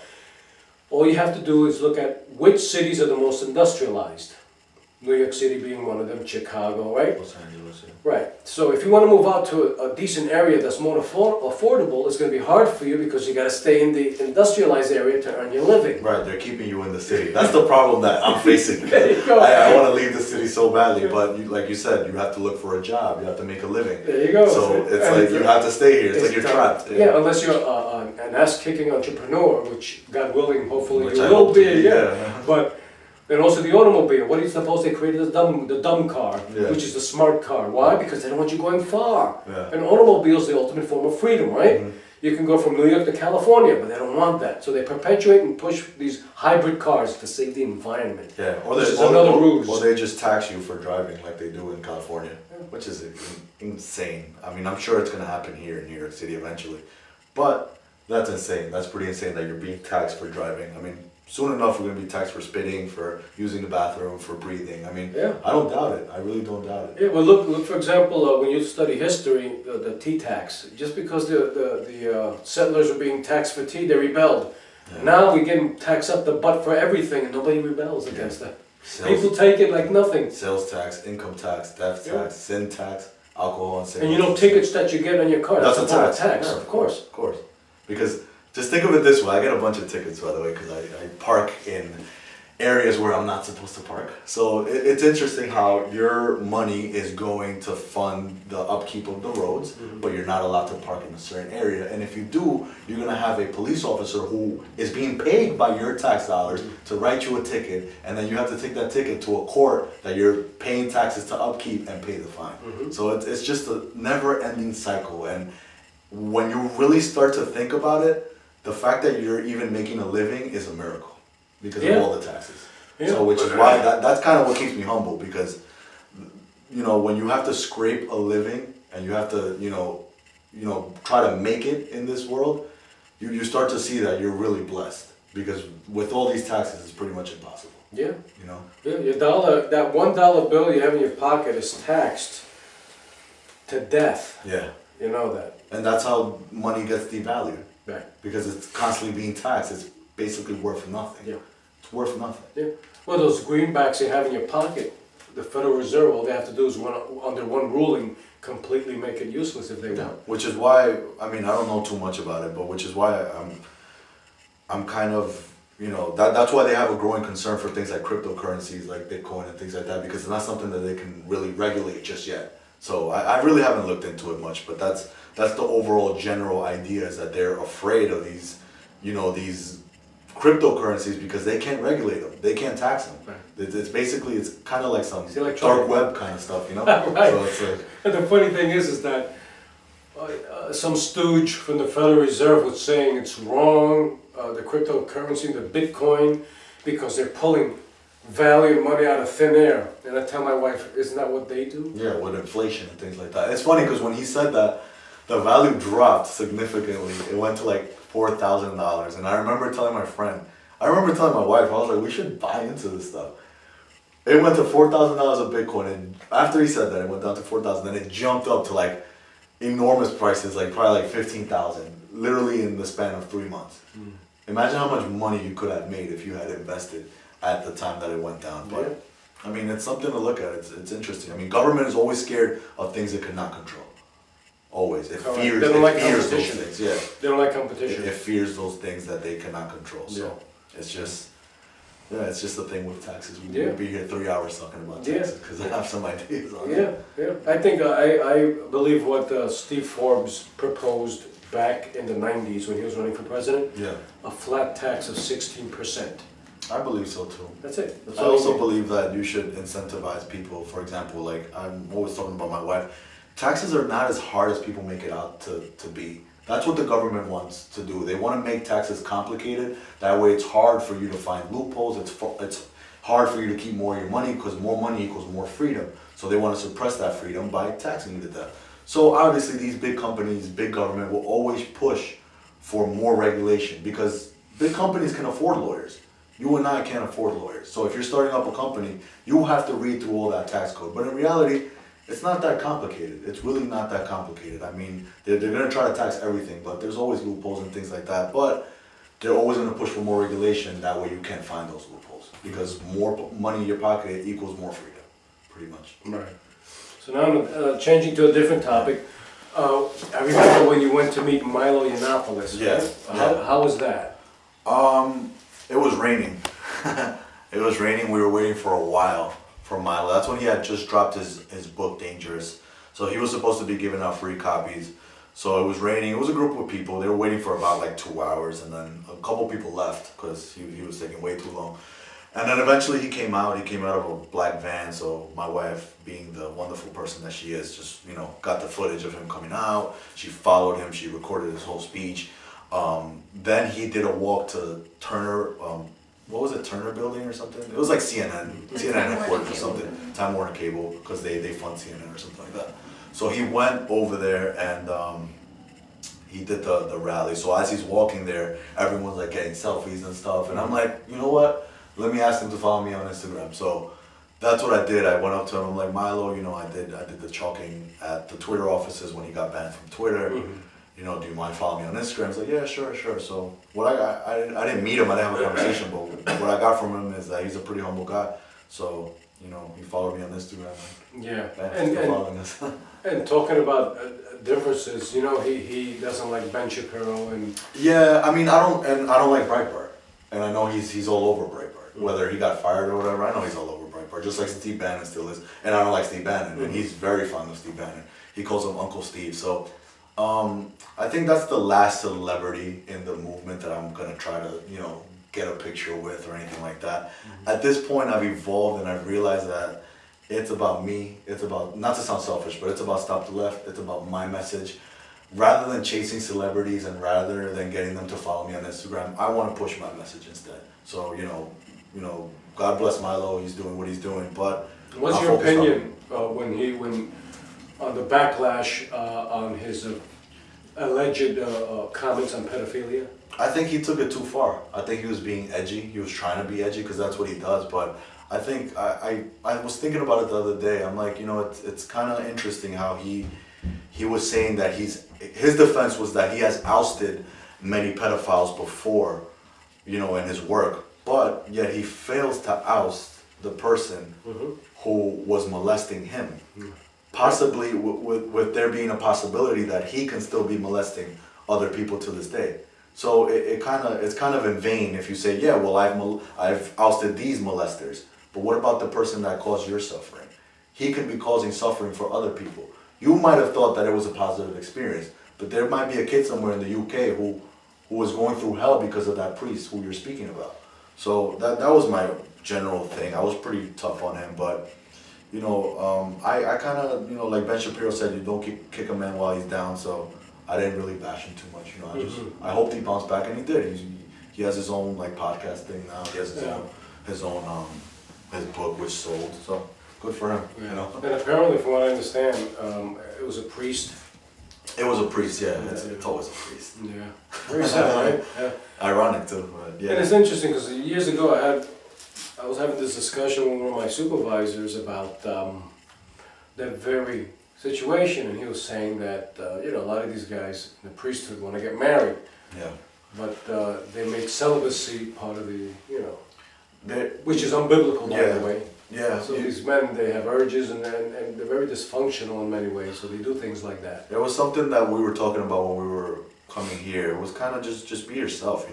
all you have to do is look at which cities are the most industrialized. New York City being one of them, Chicago, right? Los Angeles. Yeah. Right. So if you want to move out to a decent area that's more affordable, it's going to be hard for you because you got to stay in the industrialized area to earn your living. Right, they're keeping you in the city. That's the problem that I'm facing. There you go. I want to leave the city so badly, but like you said, you have to look for a job. You have to make a living. There you go. So it's And like you have to stay here. It's like you're tough. trapped. Yeah, unless you're an ass-kicking entrepreneur, which God willing, hopefully Which you I will hope to be. be, Yeah. yeah. But and also the automobile. What do you suppose they created the dumb car, Yeah. which is the smart car? Why? Because they don't want you going far. Yeah. And automobiles, the ultimate form of freedom, right? Mhm. You can go from New York to California, but they don't want that. So they perpetuate and push these hybrid cars to save the environment. Yeah, Which is another ruse. Or they just tax you for driving like they do in California, which is insane. I mean, I'm sure it's going to happen here in New York City eventually. But that's insane. That's pretty insane that you're being taxed for driving. I mean, soon enough we're going to be taxed for spitting, for using the bathroom, for breathing. I mean, Yeah. I don't doubt it. I really don't doubt it. Yeah, well, look for example, when you study history, the tea tax. Just because the settlers were being taxed for tea, they rebelled. Yeah. Now we're getting taxed up the butt for everything, and nobody rebels against that. People Sales, take it like nothing. sales tax, income tax, death Yeah. tax, sin tax, alcohol and sin. And you know, tickets that you get on your car, That's a form of tax. Yeah, of course. Of course. Because just think of it this way. I get a bunch of tickets, by the way, because I park in areas where I'm not supposed to park. So it's interesting how your money is going to fund the upkeep of the roads, but you're not allowed to park in a certain area. And if you do, you're going to have a police officer who is being paid by your tax dollars to write you a ticket, and then you have to take that ticket to a court that you're paying taxes to upkeep and pay the fine. So it's just a never-ending cycle. And when you really start to think about it, the fact that you're even making a living is a miracle because Yeah. of all the taxes. Yeah. So which is why that's kind of what keeps me humble, because you know, when you have to scrape a living and you have to, you know, try to make it in this world, you start to see that you're really blessed, because with all these taxes it's pretty much impossible, Yeah. you know? Yeah, your dollar, that $1 bill you have in your pocket is taxed to death. Yeah. You know that. And that's how money gets devalued, Right. because it's constantly being taxed. It's basically worth nothing. Yeah. It's worth nothing. Yeah. Well, those greenbacks you have in your pocket, the Federal Reserve, all they have to do is under one ruling, completely make it useless if they want. Which is why, I mean, I don't know too much about it, but which is why I'm kind of, you know, that's why they have a growing concern for things like cryptocurrencies, like Bitcoin and things like that, because it's not something that they can really regulate just yet. So I really haven't looked into it much, but that's the overall general idea, is that they're afraid of these, you know, these cryptocurrencies because they can't regulate them. They can't tax them. Right. It's basically, it's kind of like some It's electronic. dark web kind of stuff, you know? Right. So it's like, And the funny thing is that some stooge from the Federal Reserve was saying it's wrong, the cryptocurrency, the Bitcoin, because they're pulling value and money out of thin air. And I tell my wife, isn't that what they do? yeah, with inflation and things like that. It's funny because when he said that, the value dropped significantly. It went to like $4,000. And I remember telling my friend, I remember telling my wife, I was like, we should buy into this stuff. It went to $4,000 of Bitcoin, and after he said that, it went down to 4,000. Then it jumped up to like enormous prices, like probably like 15,000, literally in the span of 3 months. Imagine how much money you could have made if you had invested at the time that it went down. But I mean, it's something to look at. It's interesting. I mean, government is always scared of things it cannot control. Always. It Correct. fears, They don't like those competition. things. Yeah. They don't like competition. It fears those things that they cannot control. So Yeah. it's just, it's just the thing with taxes. We Yeah. would be here 3 hours talking about Yeah. taxes because I have some ideas on it. Yeah. I think I believe what Steve Forbes proposed back in the 90s when he was running for president, Yeah, a flat tax of 16%. I believe so too. That's it. That's I all also you need. believe that you should incentivize people. For example, like I'm always talking about my wife, taxes are not as hard as people make it out to be. That's what the government wants to do. They want to make taxes complicated. That way it's hard for you to find loopholes. It's hard for you to keep more of your money because more money equals more freedom. So they want to suppress that freedom by taxing you to death. So obviously these big companies, big government will always push for more regulation because big companies can afford lawyers. You and I can't afford lawyers. So if you're starting up a company, you have to read through all that tax code. But in reality, it's not that complicated. It's really not that complicated. I mean, they're going to try to tax everything, but there's always loopholes and things like that. But they're always going to push for more regulation. That way you can't find those loopholes. Because more money in your pocket equals more freedom, pretty much. Right. So now I'm changing to a different topic. I remember when you went to meet Milo Yiannopoulos. Yeah, How, yeah. how was that? It was raining. It was raining. We were waiting for a while for Milo. That's when he had just dropped his book, Dangerous. So he was supposed to be giving out free copies. So it was raining. It was a group of people. They were waiting for about like 2 hours, and then a couple people left because he was taking way too long. And then eventually he came out. He came out of a black van. So my wife, being the wonderful person that she is, just got the footage of him coming out. She followed him. She recorded his whole speech. Then he did a walk to Turner. What was it, Turner Building or something? It was like CNN headquarters or something. Time Warner Cable, because they fund CNN or something like that. So he went over there and he did the rally. So as he's walking there, everyone's like getting selfies and stuff. And I'm like, you know what? Let me ask him to follow me on Instagram. So that's what I did. I went up to him. I'm like, Milo, I did the chalking at the Twitter offices when he got banned from Twitter. Do you mind following me on Instagram? He's like, yeah, sure. So what I didn't meet him, I didn't have a conversation, but what I got from him is that he's a pretty humble guy. So, he followed me on Instagram. Yeah. Thanks for following us. And talking about differences, he doesn't like Ben Shapiro and Yeah, I mean, I don't like Breitbart. And I know he's all over Breitbart. Whether he got fired or whatever, I know he's all over Breitbart, just like Steve Bannon still is. And I don't like Steve Bannon, and he's very fond of Steve Bannon. He calls him Uncle Steve. So I think that's the last celebrity in the movement that I'm gonna try to, get a picture with or anything like that. At this point, I've evolved and I've realized that it's about me. It's about, not to sound selfish, but it's about Stop the Left. It's about my message. Rather than chasing celebrities and rather than getting them to follow me on Instagram, I want to push my message instead. So, God bless Milo. He's doing what he's doing, but what's I'll your focus on- opinion when on the backlash on his alleged comments on pedophilia? I think he took it too far. I think he was being edgy. He was trying to be edgy because that's what he does. But I think I was thinking about it the other day. I'm like, it's kind of interesting how he was saying that his defense was that he has ousted many pedophiles before, in his work, but yet he fails to oust the person who was molesting him. Possibly with there being a possibility that he can still be molesting other people to this day. So it's kind of in vain if you say, yeah, well, I've ousted these molesters, but what about the person that caused your suffering? He can be causing suffering for other people. You might have thought that it was a positive experience, but there might be a kid somewhere in the UK who was going through hell because of that priest who you're speaking about. So that was my general thing. I was pretty tough on him, but I kind of, like Ben Shapiro said, you don't kick a man while he's down. So I didn't really bash him too much. I hoped he bounced back, and he did. He has his own podcast thing now. He has his book which sold. So good for him. And apparently, from what I understand, it was a priest. It was a priest, yeah. It's always a priest. Yeah. Very sad, right? Yeah. Ironic too, but Yeah. And it's interesting because years ago I was having this discussion with one of my supervisors about that very situation, and he was saying that a lot of these guys in the priesthood want to get married, Yeah. but they make celibacy part of the They- which is unbiblical, by Yeah. the way. Yeah. So these men, they have urges and they're very dysfunctional in many ways, so they do things like that. There was something that we were talking about when we were coming here. It was kind of just be yourself.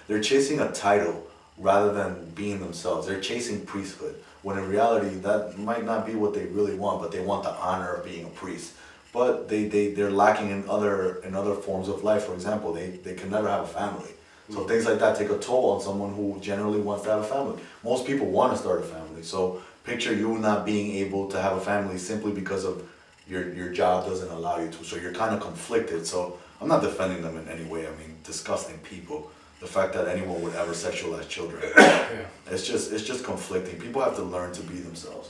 They're chasing a title rather than being themselves. They're chasing priesthood when in reality that might not be what they really want, but they want the honor of being a priest. But they're lacking in other forms of life. For example, they can never have a family. So things like that take a toll on someone who generally wants to have a family. Most people want to start a family. So picture you not being able to have a family simply because of your job doesn't allow you to. So you're kind of conflicted. So I'm not defending them in any way. I mean, disgusting people. The fact that anyone would ever sexualize children. Yeah. It's just conflicting. People have to learn to be themselves.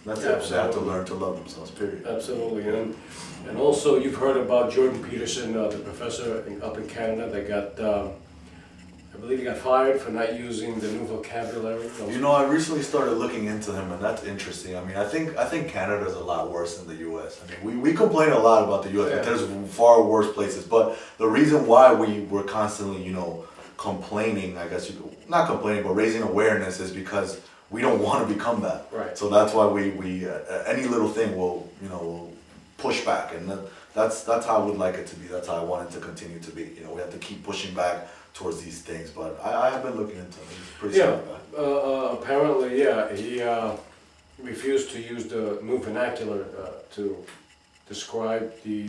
That's it. They have to Absolutely. learn to love themselves, period. Absolutely, and also you've heard about Jordan Peterson, the professor up in Canada that got, I believe he got fired for not using the new vocabulary. I recently started looking into him, and that's interesting. I mean, I think Canada's a lot worse than the U.S. I mean, we complain a lot about the U.S., but there's far worse places. But the reason why we're constantly, complaining, I guess not complaining, but raising awareness is because we don't want to become that. Right. So that's why we any little thing will push back, and that's how I would like it to be. That's how I want it to continue to be. We have to keep pushing back towards these things. But I have been looking into him. He's a pretty smart guy. Apparently, he refused to use the new vernacular to describe the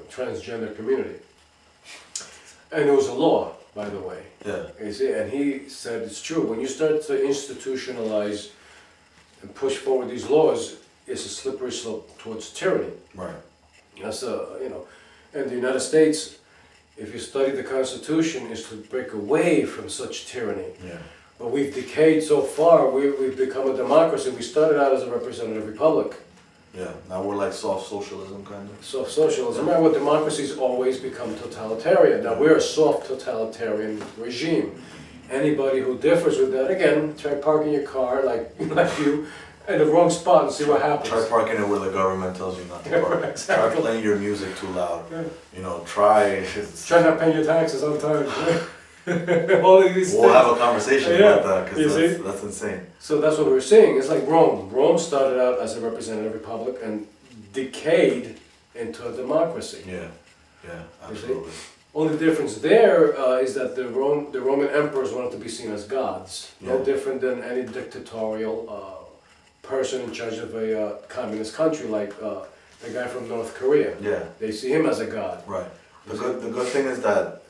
transgender community, and it was a law, by the way. Yeah. You see, and he said it's true. When you start to institutionalize and push forward these laws, it's a slippery slope towards tyranny. Right. That's and the United States, if you study the Constitution, is to break away from such tyranny. Yeah. But we've decayed so far. We've become a democracy. We started out as a representative republic. Yeah. Now we're like soft socialism, kind of. Soft socialism. Remember, what democracies always become totalitarian. Now we're a soft totalitarian regime. Anybody who differs with that, again, try parking your car like you in the wrong spot and see what happens. Try parking it where the government tells you not to park. Exactly. Try playing your music too loud. Yeah. Try. Try not paying your taxes on time. All of these We'll things. have a conversation Yeah. about that You see? because that's insane. So that's what we're seeing. It's like Rome. Rome started out as a representative republic and decayed into a democracy. Yeah. Yeah. You see? Absolutely. Only difference there is that the Roman emperors wanted to be seen as gods. No Yeah. different than any dictatorial person in charge of a communist country, like the guy from North Korea. Yeah. They see him as a god. Right. The good thing is that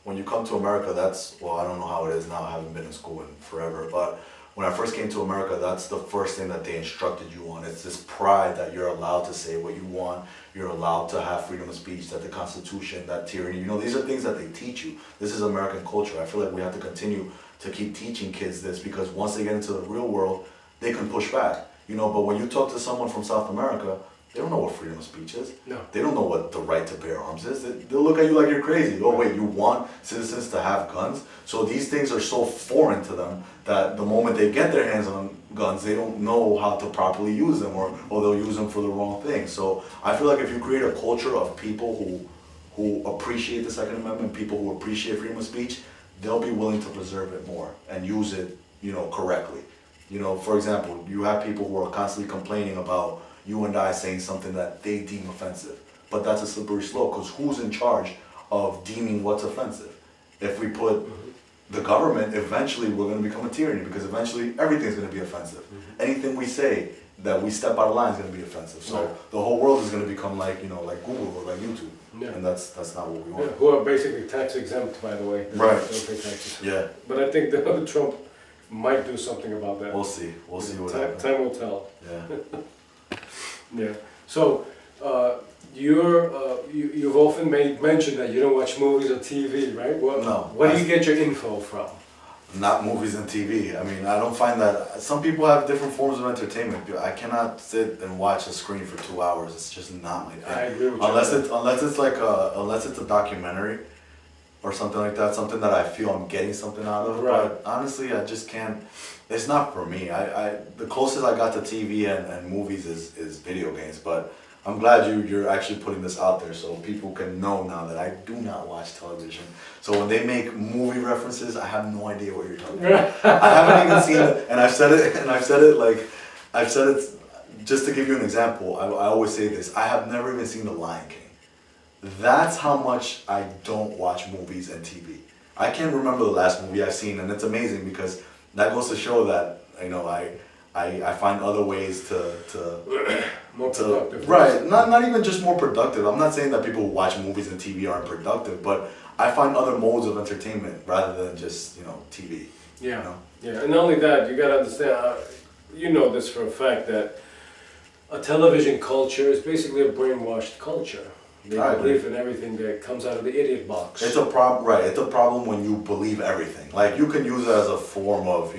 when you come to America, I don't know how it is now. I haven't been in school in forever, but when I first came to America, that's the first thing that they instructed you on. It's this pride that you're allowed to say what you want. You're allowed to have freedom of speech, that the Constitution, that tyranny, these are things that they teach you. This is American culture. I feel like we have to continue to keep teaching kids this because once they get into the real world, they can push back. But when you talk to someone from South America, they don't know what freedom of speech is. No. They don't know what the right to bear arms is. They'll look at you like you're crazy. Oh wait, you want citizens to have guns? So these things are so foreign to them that the moment they get their hands on guns, they don't know how to properly use them or they'll use them for the wrong thing. So I feel like if you create a culture of people who appreciate the Second Amendment, people who appreciate freedom of speech, they'll be willing to preserve it more and use it, correctly. For example, you have people who are constantly complaining about you and I saying something that they deem offensive. But that's a slippery slope because who's in charge of deeming what's offensive? If we put the government, eventually we're going to become a tyranny because eventually everything's going to be offensive. Anything we say that we step out of line is going to be offensive. So the whole world is going to become like Google or like YouTube. Yeah. And that's not what we want. Who are basically tax exempt, by the way. Right. Don't pay taxes. Yeah. But I think that Trump might do something about that. We'll see. We'll see what happens. Time will tell. Yeah. Yeah. So you've often made mention that you don't watch movies or TV, right? No. Where do you get your info from? Not movies and TV. I mean, I don't find that. Some people have different forms of entertainment. I cannot sit and watch a screen for 2 hours. It's just not my thing. I agree with you. Unless it's a documentary. or something like that, something that I feel I'm getting something out of. Right. But honestly, I just can't. It's not for me. I the closest I got to TV and movies is video games. But I'm glad you're actually putting this out there so people can know now that I do not watch television. So when they make movie references, I have no idea what you're talking about. I haven't even seen it, and I've said it, I've said it. Just to give you an example, I always say this: I have never even seen The Lion King. That's how much I don't watch movies and TV. I can't remember the last movie I've seen, and it's amazing because that goes to show that I find other ways to More productive. right. Not even just more productive. I'm not saying that people who watch movies and TV aren't productive, but I find other modes of entertainment rather than just TV. Yeah. You know? Yeah, and not only that, you gotta understand. You know this for a fact that a television culture is basically a brainwashed culture. They I agree. believe in everything that comes out of the idiot box. It's a problem, right? It's a problem when you believe everything. Like you can use it as a form of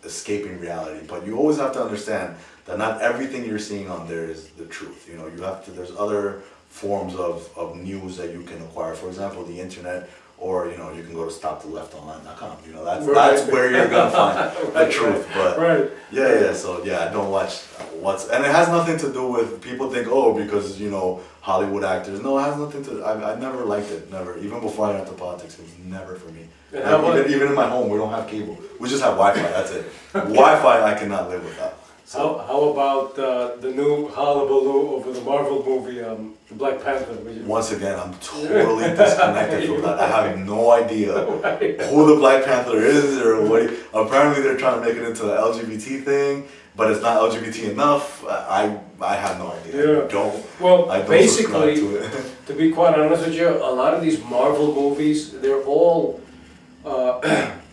escaping reality, but you always have to understand that not everything you're seeing on there is the truth. You have to. There's other forms of news that you can acquire. For example, the internet, or you can go to stoptheleftonline.com. That's where you're gonna find the truth. But Right. yeah. So I don't watch and it has nothing to do with people think because Hollywood actors. No, it has nothing to. I never liked it. Never. Even before I got into politics, it was never for me. And how about- Even in my home, we don't have cable. We just have Wi-Fi. That's it. Wi-Fi, I cannot live without. So. How about the new hullabaloo over the Marvel movie, the Black Panther? Once again, I'm totally disconnected from that. I have no idea Right. who the Black Panther is or what. Apparently, they're trying to make it into the LGBT thing, but it's not LGBT enough. I have no idea. Yeah. I don't. Well, I don't basically, subscribe to it. to be quite honest with you, a lot of these Marvel movies, they're all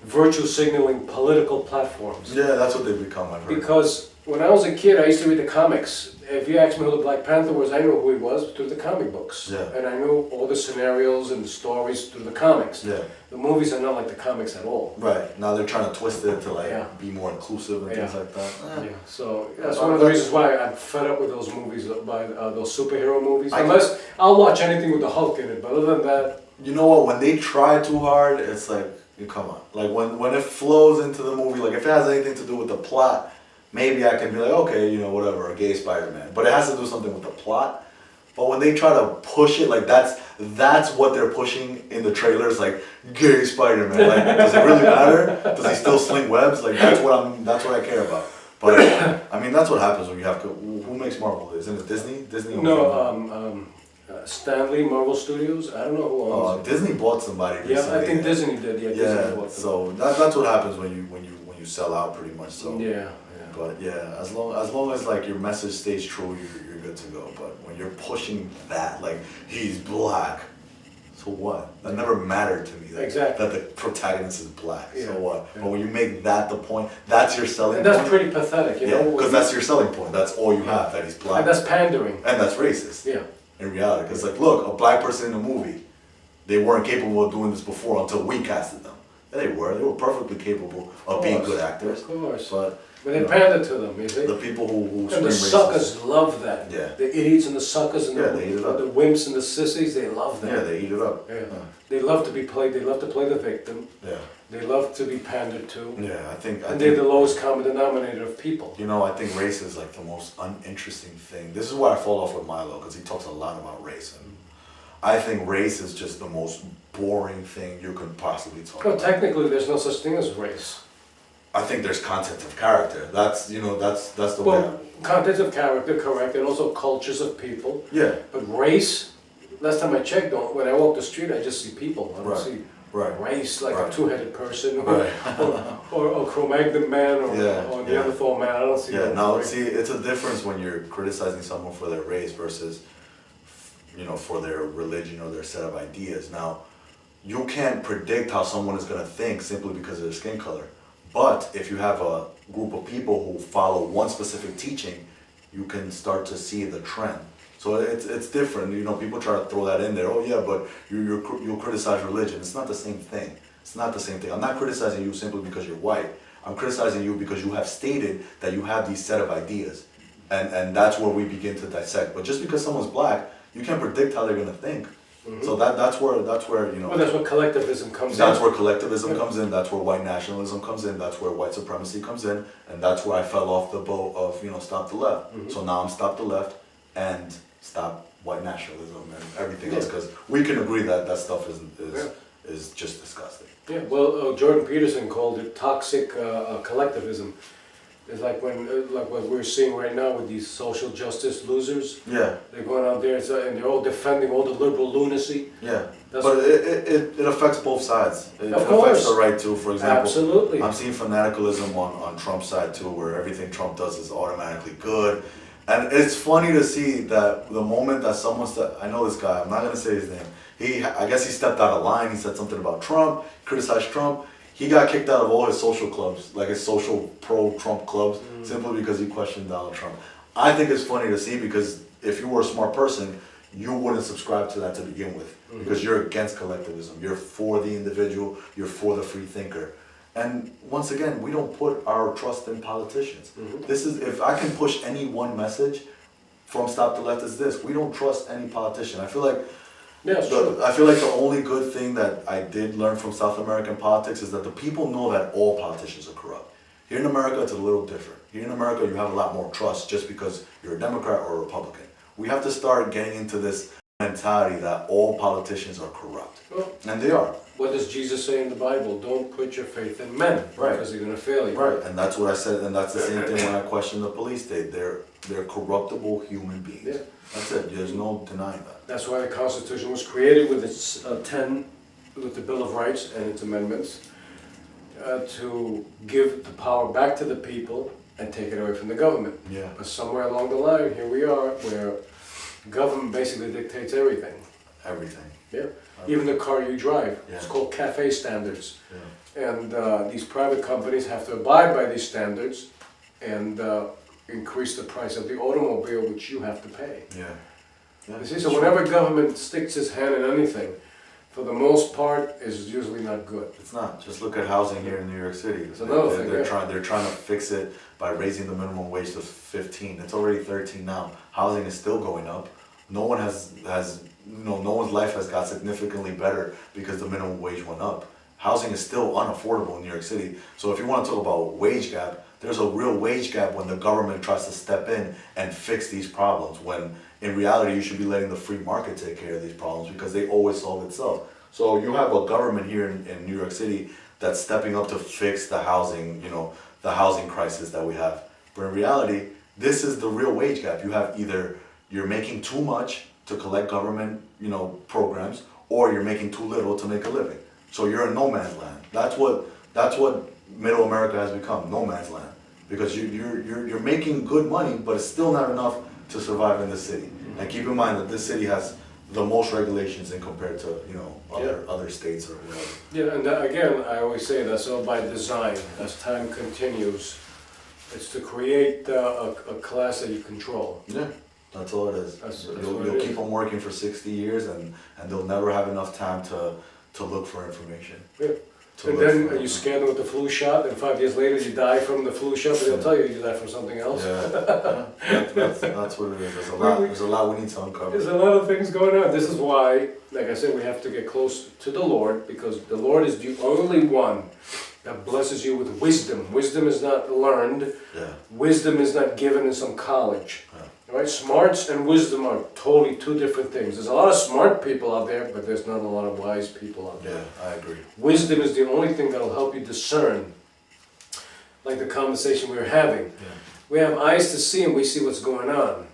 virtue signaling political platforms. Yeah, that's what they've become. I've heard. Because when I was a kid, I used to read the comics. If you asked me who the Black Panther was, I knew who he was through the comic books. Yeah. And I knew all the scenarios and the stories through the comics. Yeah. The movies are not like the comics at all. Right. Now they're trying to twist it to Yeah. be more inclusive and Yeah. things like that. Yeah, so that's one of the reasons why I'm fed up with those movies, by those superhero movies. Unless I'll watch anything with the Hulk in it, but other than that, You know what? When they try too hard, it's like, come on. Like when it flows into the movie, like if it has anything to do with the plot, maybe I can be like, okay, whatever, a gay Spider-Man. But it has to do something with the plot. But when they try to push it, like that's what they're pushing in the trailers, like gay Spider-Man. Like, does it really matter? Does he still sling webs? Like that's what I care about. But I mean, that's what happens when you have to. Who makes Marvel? Isn't it Disney? Disney. no, Stanley, Marvel Studios, I don't know who owns it. Disney bought somebody recently. Yeah, I think Disney did. Yeah, Disney Yeah, bought them. so that's what happens when you sell out pretty much. So Yeah. but yeah, as long as like your message stays true, you're good to go. But when you're pushing that, like he's black, so what? That never mattered to me. Exactly. That the protagonist is black. Yeah. So what? Yeah. But when you make that the point, that's your selling And that's point. pretty pathetic, you know? Because that's your selling point. That's all you have. That he's black. And that's pandering. And that's racist. Yeah. In reality, because like, look, a black person in a movie, they weren't capable of doing this before until we casted them. Yeah, they were perfectly capable of being good actors. Of course. But But they pander to them, you see? the people who And scream the racist, suckers love that. Yeah. The idiots and the suckers and Yeah, they eat it up. the wimps and the sissies, they love that. yeah, they eat it up. Yeah. They love to be played, they love to play the victim. Yeah, They love to be pandered to. yeah. I think And they're the lowest common denominator of people. I think race is like the most uninteresting thing. This is why I fall off with Milo because he talks a lot about race, and I think race is just the most boring thing you could possibly talk Well, about. technically, there's no such thing as race. I think there's content of character. That's that's the way. Well, contents of character, correct, and also cultures of people. Yeah, But race, last time I checked, when I walk the street, I just see people. I don't Right. see right. race like Right. a two-headed person Right. or Cro-Magnon man or Yeah, Neanderthal man. I don't see Yeah, that. now see, it's a difference when you're criticizing someone for their race versus, for their religion or their set of ideas. Now, you can't predict how someone is going to think simply because of their skin color. But if you have a group of people who follow one specific teaching, you can start to see the trend. So it's different. People try to throw that in there. Oh yeah, but you'll criticize religion. It's not the same thing. It's not the same thing. I'm not criticizing you simply because you're white. I'm criticizing you because you have stated that you have these set of ideas. And that's where we begin to dissect. But just because someone's black, you can't predict how they're going to think. So that's where you know. Well, that's what collectivism comes That's in. where collectivism comes in. That's where white nationalism comes in. That's where white supremacy comes in, and that's where I fell off the boat of stop the left. So now I'm stop the left and stop white nationalism and everything else because we can agree that that stuff is just disgusting. Yeah, well, Jordan Peterson called it toxic collectivism. It's like what we're seeing right now with these social justice losers. Yeah, They're going out there and they're all defending all the liberal lunacy. yeah. That's But it affects both sides. It Of affects course. the right too. For example, Absolutely. I'm seeing fanaticalism on Trump's side too, where everything Trump does is automatically good. And it's funny to see that the moment that I know this guy, I'm not gonna say his name. I guess he stepped out of line. He said something about Trump, criticized Trump. He got kicked out of all his social clubs, like his social pro-Trump clubs, simply because he questioned Donald Trump. I think it's funny to see because if you were a smart person, you wouldn't subscribe to that to begin with because you're against collectivism. You're for the individual. You're for the free thinker. And once again, we don't put our trust in politicians. This is if I can push any one message from Stop the Left is this: we don't trust any politician. I feel like. Yeah, it's true. I feel like the only good thing that I did learn from South American politics is that the people know that all politicians are corrupt. Here in America, it's a little different. Here in America, you have a lot more trust just because you're a Democrat or a Republican. We have to start getting into this mentality that all politicians are corrupt. Well, And they are. what does Jesus say in the Bible? Don't put your faith in men, Right. because they're going to fail you. Right. And that's what I said, and that's the same thing when I question the police state. They're corruptible human beings. Yeah. That's it. There's no denying that. That's why the Constitution was created with its with the Bill of Rights and its amendments, to give the power back to the people and take it away from the government. Yeah. But somewhere along the line, here we are, where government basically dictates everything. Everything. Yeah. Even the car you drive. Yeah. It's called CAFE standards. Yeah. And these private companies have to abide by these standards and increase the price of the automobile, which you have to pay. Yeah. Yeah. You see, so whenever government sticks its hand in anything, for the most part, is usually not good. It's not. Just look at housing here in New York City. It's another thing, They're trying to fix it by raising the minimum wage to 15. It's already 13 now. Housing is still going up. No one no one's life has got significantly better because the minimum wage went up. Housing is still unaffordable in New York City. So if you want to talk about wage gap, there's a real wage gap when the government tries to step in and fix these problems, when in reality you should be letting the free market take care of these problems because they always solve itself. So you have a government here in New York City that's stepping up to fix the housing crisis that we have. But in reality, this is the real wage gap. You have either you're making too much to collect government, programs, or you're making too little to make a living. So you're in no man's land. That's what middle America has become, no man's land. Because you're making good money, but it's still not enough to survive in this city. And keep in mind that this city has the most regulations in compared to other states or whatever. Yeah, and again, I always say that's all by design. As time continues, it's to create a class that you control. Yeah, that's all it is. That's You'll what it keep is. them working for 60 years and they'll never have enough time to look for information. Yeah. To And look then for- you scan them with the flu shot, and 5 years later you die from the flu shot, but they'll tell you died from something else. That's what it is. There's a lot we need to uncover. There's a lot of things going on. This is why, like I said, we have to get close to the Lord, because the Lord is the only one that blesses you with wisdom. Wisdom is not learned. Yeah. Wisdom is not given in some college. Yeah. All right? Smarts and wisdom are totally two different things. There's a lot of smart people out there, but there's not a lot of wise people out there. Yeah, I agree. Wisdom is the only thing that will help you discern, like the conversation we were having. Yeah. We have eyes to see and we see what's going on.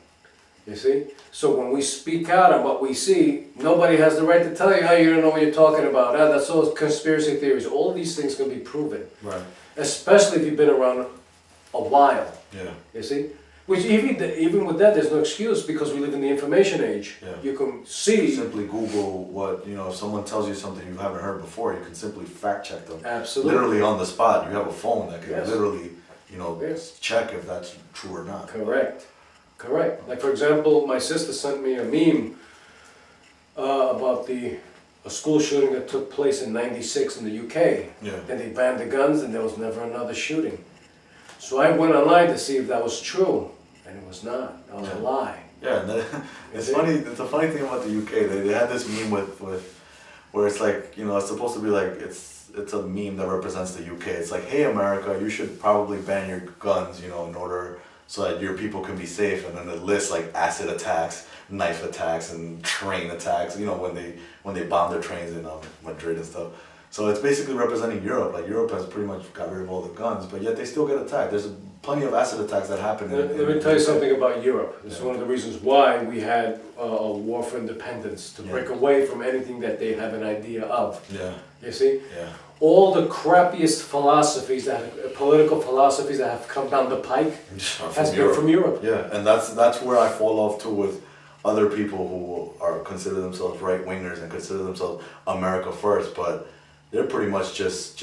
You see? So when we speak out on what we see, nobody has the right to tell you, you don't know what you're talking about. That's all conspiracy theories. All of these things can be proven. Right. Especially if you've been around a while. Yeah. You see? Which even with that, there's no excuse, because we live in the information age. Yeah. You can see. Simply Google what, if someone tells you something you haven't heard before, you can simply fact check them. Absolutely. Literally on the spot. You have a phone that can Yes. literally, Yes. check if that's true or not. Correct. Correct. Like, for example, my sister sent me a meme about a school shooting that took place in '96 in the UK. Yeah. And they banned the guns and there was never another shooting. So I went online to see if that was true, and it was not. That was a Yeah. lie. Yeah, and it's funny. It's a funny thing about the UK. They had this meme with where it's like, you know, it's supposed to be like it's a meme that represents the UK. It's like, hey America, you should probably ban your guns, you know, in order so that your people can be safe. And then it lists like acid attacks, knife attacks, and train attacks. You know, when they bomb their trains in Madrid and stuff. So it's basically representing Europe. Like Europe has pretty much got rid of all the guns, but yet they still get attacked. There's plenty of acid attacks that happen. Let me tell you something about Europe. This is one of the reasons why we had a war for independence, to break away from anything that they have an idea of. Yeah. You see? Yeah. All the crappiest philosophies, political philosophies that have come down the pike has been from Europe. Yeah, and that's where I fall off too with other people who are consider themselves right wingers and consider themselves America first, but they're pretty much just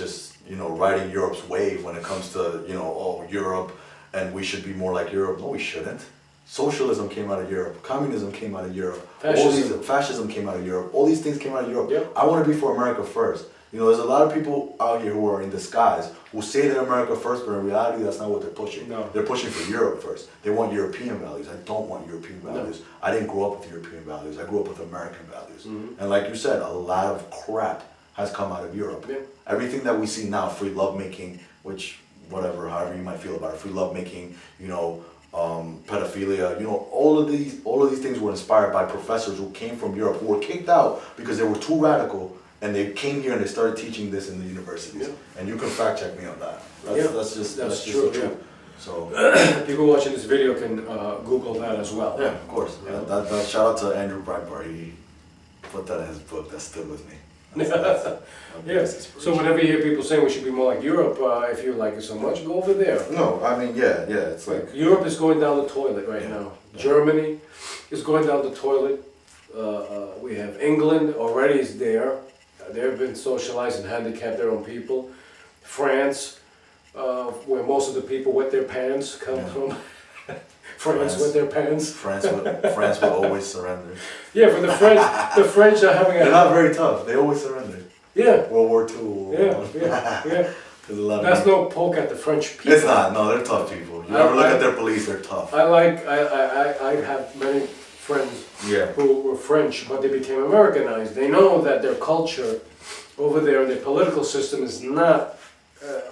you know, riding Europe's wave when it comes to, you know, oh, Europe and we should be more like Europe. No, we shouldn't. Socialism came out of Europe. Communism came out of Europe. Fascism came out of Europe. All these things came out of Europe. Yep. I want to be for America first. You know, there's a lot of people out here who are in disguise who say they're America first, but in reality, that's not what they're pushing. No. They're pushing for Europe first. They want European values. I don't want European values. No. I didn't grow up with European values. I grew up with American values. Mm-hmm. And like you said, a lot of crap has come out of Europe. Yeah. Everything that we see now, free lovemaking, which whatever, however you might feel about it, free lovemaking, you know, pedophilia, you know, all of these things were inspired by professors who came from Europe, who were kicked out because they were too radical, and they came here and they started teaching this in the universities. Yeah. And you can fact check me on that. That's true. Just yeah. So people watching this video can Google that as well. Yeah, of course. Yeah. That shout out to Andrew Breitbart. He put that in his book. That's still with me. Yes. So whenever you hear people saying we should be more like Europe, if you like it so much, go over there. No, I mean, yeah, it's like Europe is going down the toilet right now. Yeah. Germany is going down the toilet. We have England already is there. They've been socialized and handicapped their own people. France, where most of the people wet their pants come from. France with their pants. France will always surrender. Yeah, for the French are having a... They're not very tough. They always surrender. Yeah. World War II. Yeah. That's no poke at the French people. It's not. No, they're tough people. You ever look at their police, they're tough. I have many friends who were French, but they became Americanized. They know that their culture over there, their political system is not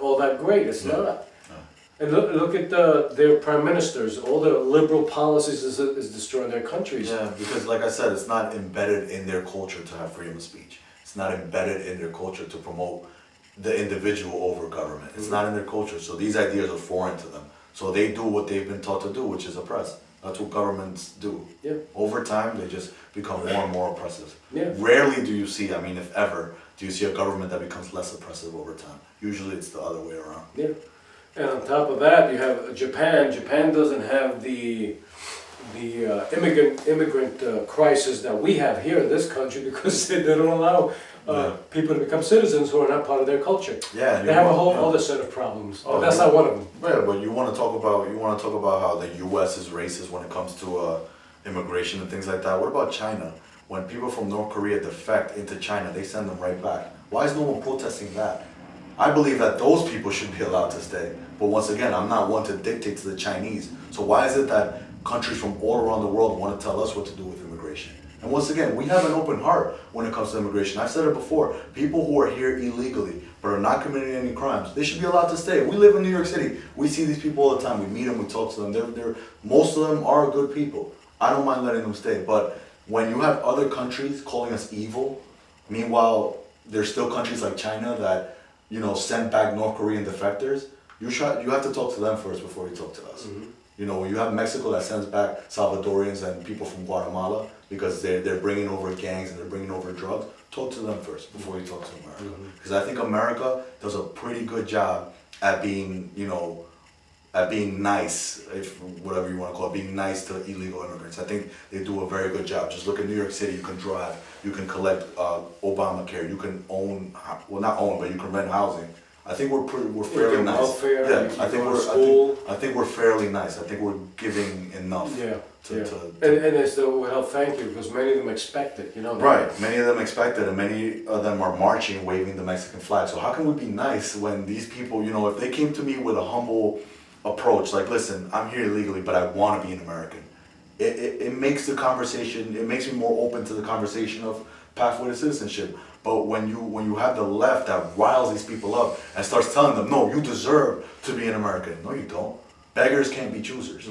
all that great. It's not. And look at their prime ministers. All their liberal policies is destroying their countries. Yeah, because like I said, it's not embedded in their culture to have freedom of speech. It's not embedded in their culture to promote the individual over government. It's not in their culture. So these ideas are foreign to them. So they do what they've been taught to do, which is oppress. That's what governments do. Yeah. Over time, they just become more and more oppressive. Yeah. Rarely do you see, I mean, if ever, do you see a government that becomes less oppressive over time. Usually it's the other way around. Yeah. And on top of that, you have Japan. Japan doesn't have the immigrant crisis that we have here in this country because they don't allow people to become citizens who are not part of their culture. Yeah, they have a whole other set of problems. But that's not one of them. Yeah, but you want to talk about how the U.S. is racist when it comes to immigration and things like that. What about China? When people from North Korea defect into China, they send them right back. Why is no one protesting that? I believe that those people should be allowed to stay. But once again, I'm not one to dictate to the Chinese. So why is it that countries from all around the world want to tell us what to do with immigration? And once again, we have an open heart when it comes to immigration. I've said it before. People who are here illegally but are not committing any crimes, they should be allowed to stay. We live in New York City. We see these people all the time. We meet them, we talk to them. Most of them are good people. I don't mind letting them stay. But when you have other countries calling us evil, meanwhile, there's still countries like China that, you know, send back North Korean defectors. You have to talk to them first before you talk to us. Mm-hmm. You know, you have Mexico that sends back Salvadorians and people from Guatemala because they're bringing over gangs and they're bringing over drugs. Talk to them first before you talk to America. Because I think America does a pretty good job at being, you know, at being nice, if whatever you want to call it, being nice to illegal immigrants. I think they do a very good job. Just look at New York City. You can drive. You can collect Obamacare. You can own, well, not own, but you can rent housing. I think we're fairly nice. Welfare, yeah, I think we're fairly nice. I think we're giving enough. Yeah. And it's the well, thank you, because many of them expect it, you know. Right, many of them expect it, and many of them are marching, waving the Mexican flag. So how can we be nice when these people, you know, if they came to me with a humble approach, like, listen, I'm here illegally, but I want to be an American. it makes the conversation, it makes me more open to the conversation of pathway to citizenship. But when you have the left that riles these people up and starts telling them, no, you deserve to be an American. No, you don't. Beggars can't be choosers.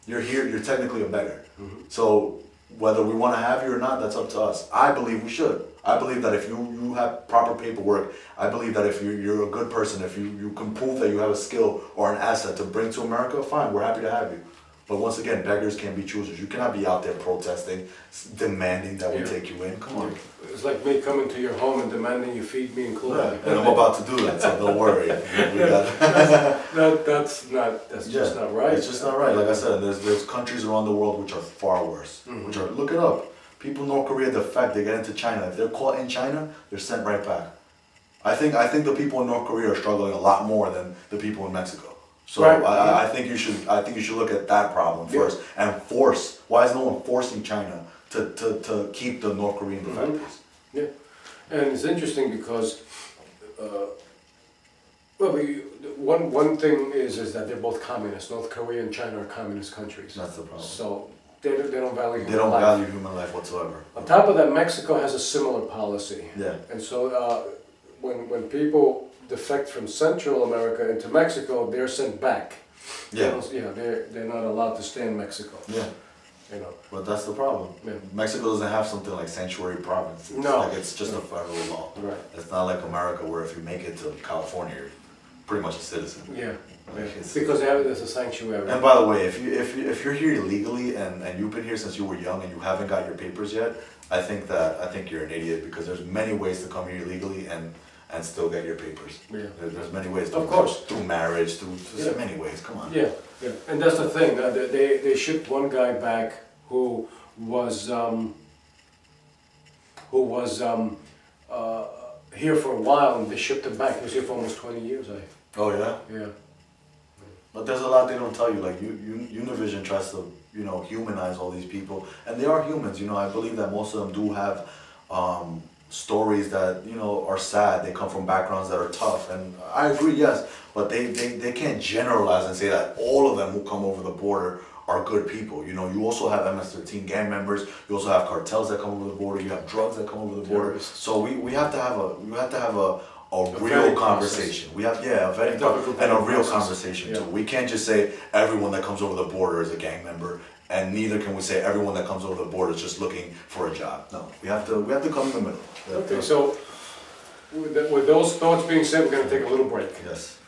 You're here, you're technically a beggar. So whether we want to have you or not, that's up to us. I believe we should. I believe that if you have proper paperwork, I believe that if you're a good person, if you can prove that you have a skill or an asset to bring to America, fine, we're happy to have you. But once again, beggars can't be choosers. You cannot be out there protesting, demanding that we take you in. Come on. It's like me coming to your home and demanding you feed me and clothe me. And I'm about to do that, so don't worry. We got That's just not right. It's just not right. Like I said, there's countries around the world which are far worse. Which are, look it up. People in North Korea, the fact they get into China, if they're caught in China, they're sent right back. I think the people in North Korea are struggling a lot more than the people in Mexico. So right. I think you should look at that problem first and force. Why is no one forcing China to keep the North Korean defectors? Yeah, and it's interesting because, one thing is that they're both communist. North Korea and China are communist countries. That's the problem. So they don't value They don't value human life whatsoever. On top of that, Mexico has a similar policy. Yeah. And so when people defect from Central America into Mexico, they're sent back. Yeah. They're not allowed to stay in Mexico. Yeah. You know. But that's the problem. Yeah. Mexico doesn't have something like sanctuary province. No. Like it's just a federal law. Right. It's not like America where if you make it to California, you're pretty much a citizen. Yeah. Like Because there's a sanctuary. And by the way, if you're here illegally and you've been here since you were young and you haven't got your papers yet, I think you're an idiot because there's many ways to come here illegally and still get your papers. Yeah. There's many ways. Of course. Through marriage, through many ways. Come on. Yeah, yeah, and that's the thing. They shipped one guy back who was here for a while, and they shipped him back. He was here for almost 20 years. Oh yeah. Yeah. But there's a lot they don't tell you. Like Univision tries to humanize all these people, and they are humans. I believe that most of them do have stories that are sad. They come from backgrounds that are tough, and I agree, yes, but they can't generalize and say that all of them who come over the border are good people. You also have MS-13 gang members. You also have cartels that come over the border. You have drugs that come over the border. So we have to have a real conversation. We have a very and a real conversation too. We can't just say everyone that comes over the border is a gang member. And neither can we say everyone that comes over the border is just looking for a job. No, we have to come in the middle. Okay, so with those thoughts being said, we're going to take a little break. Yes.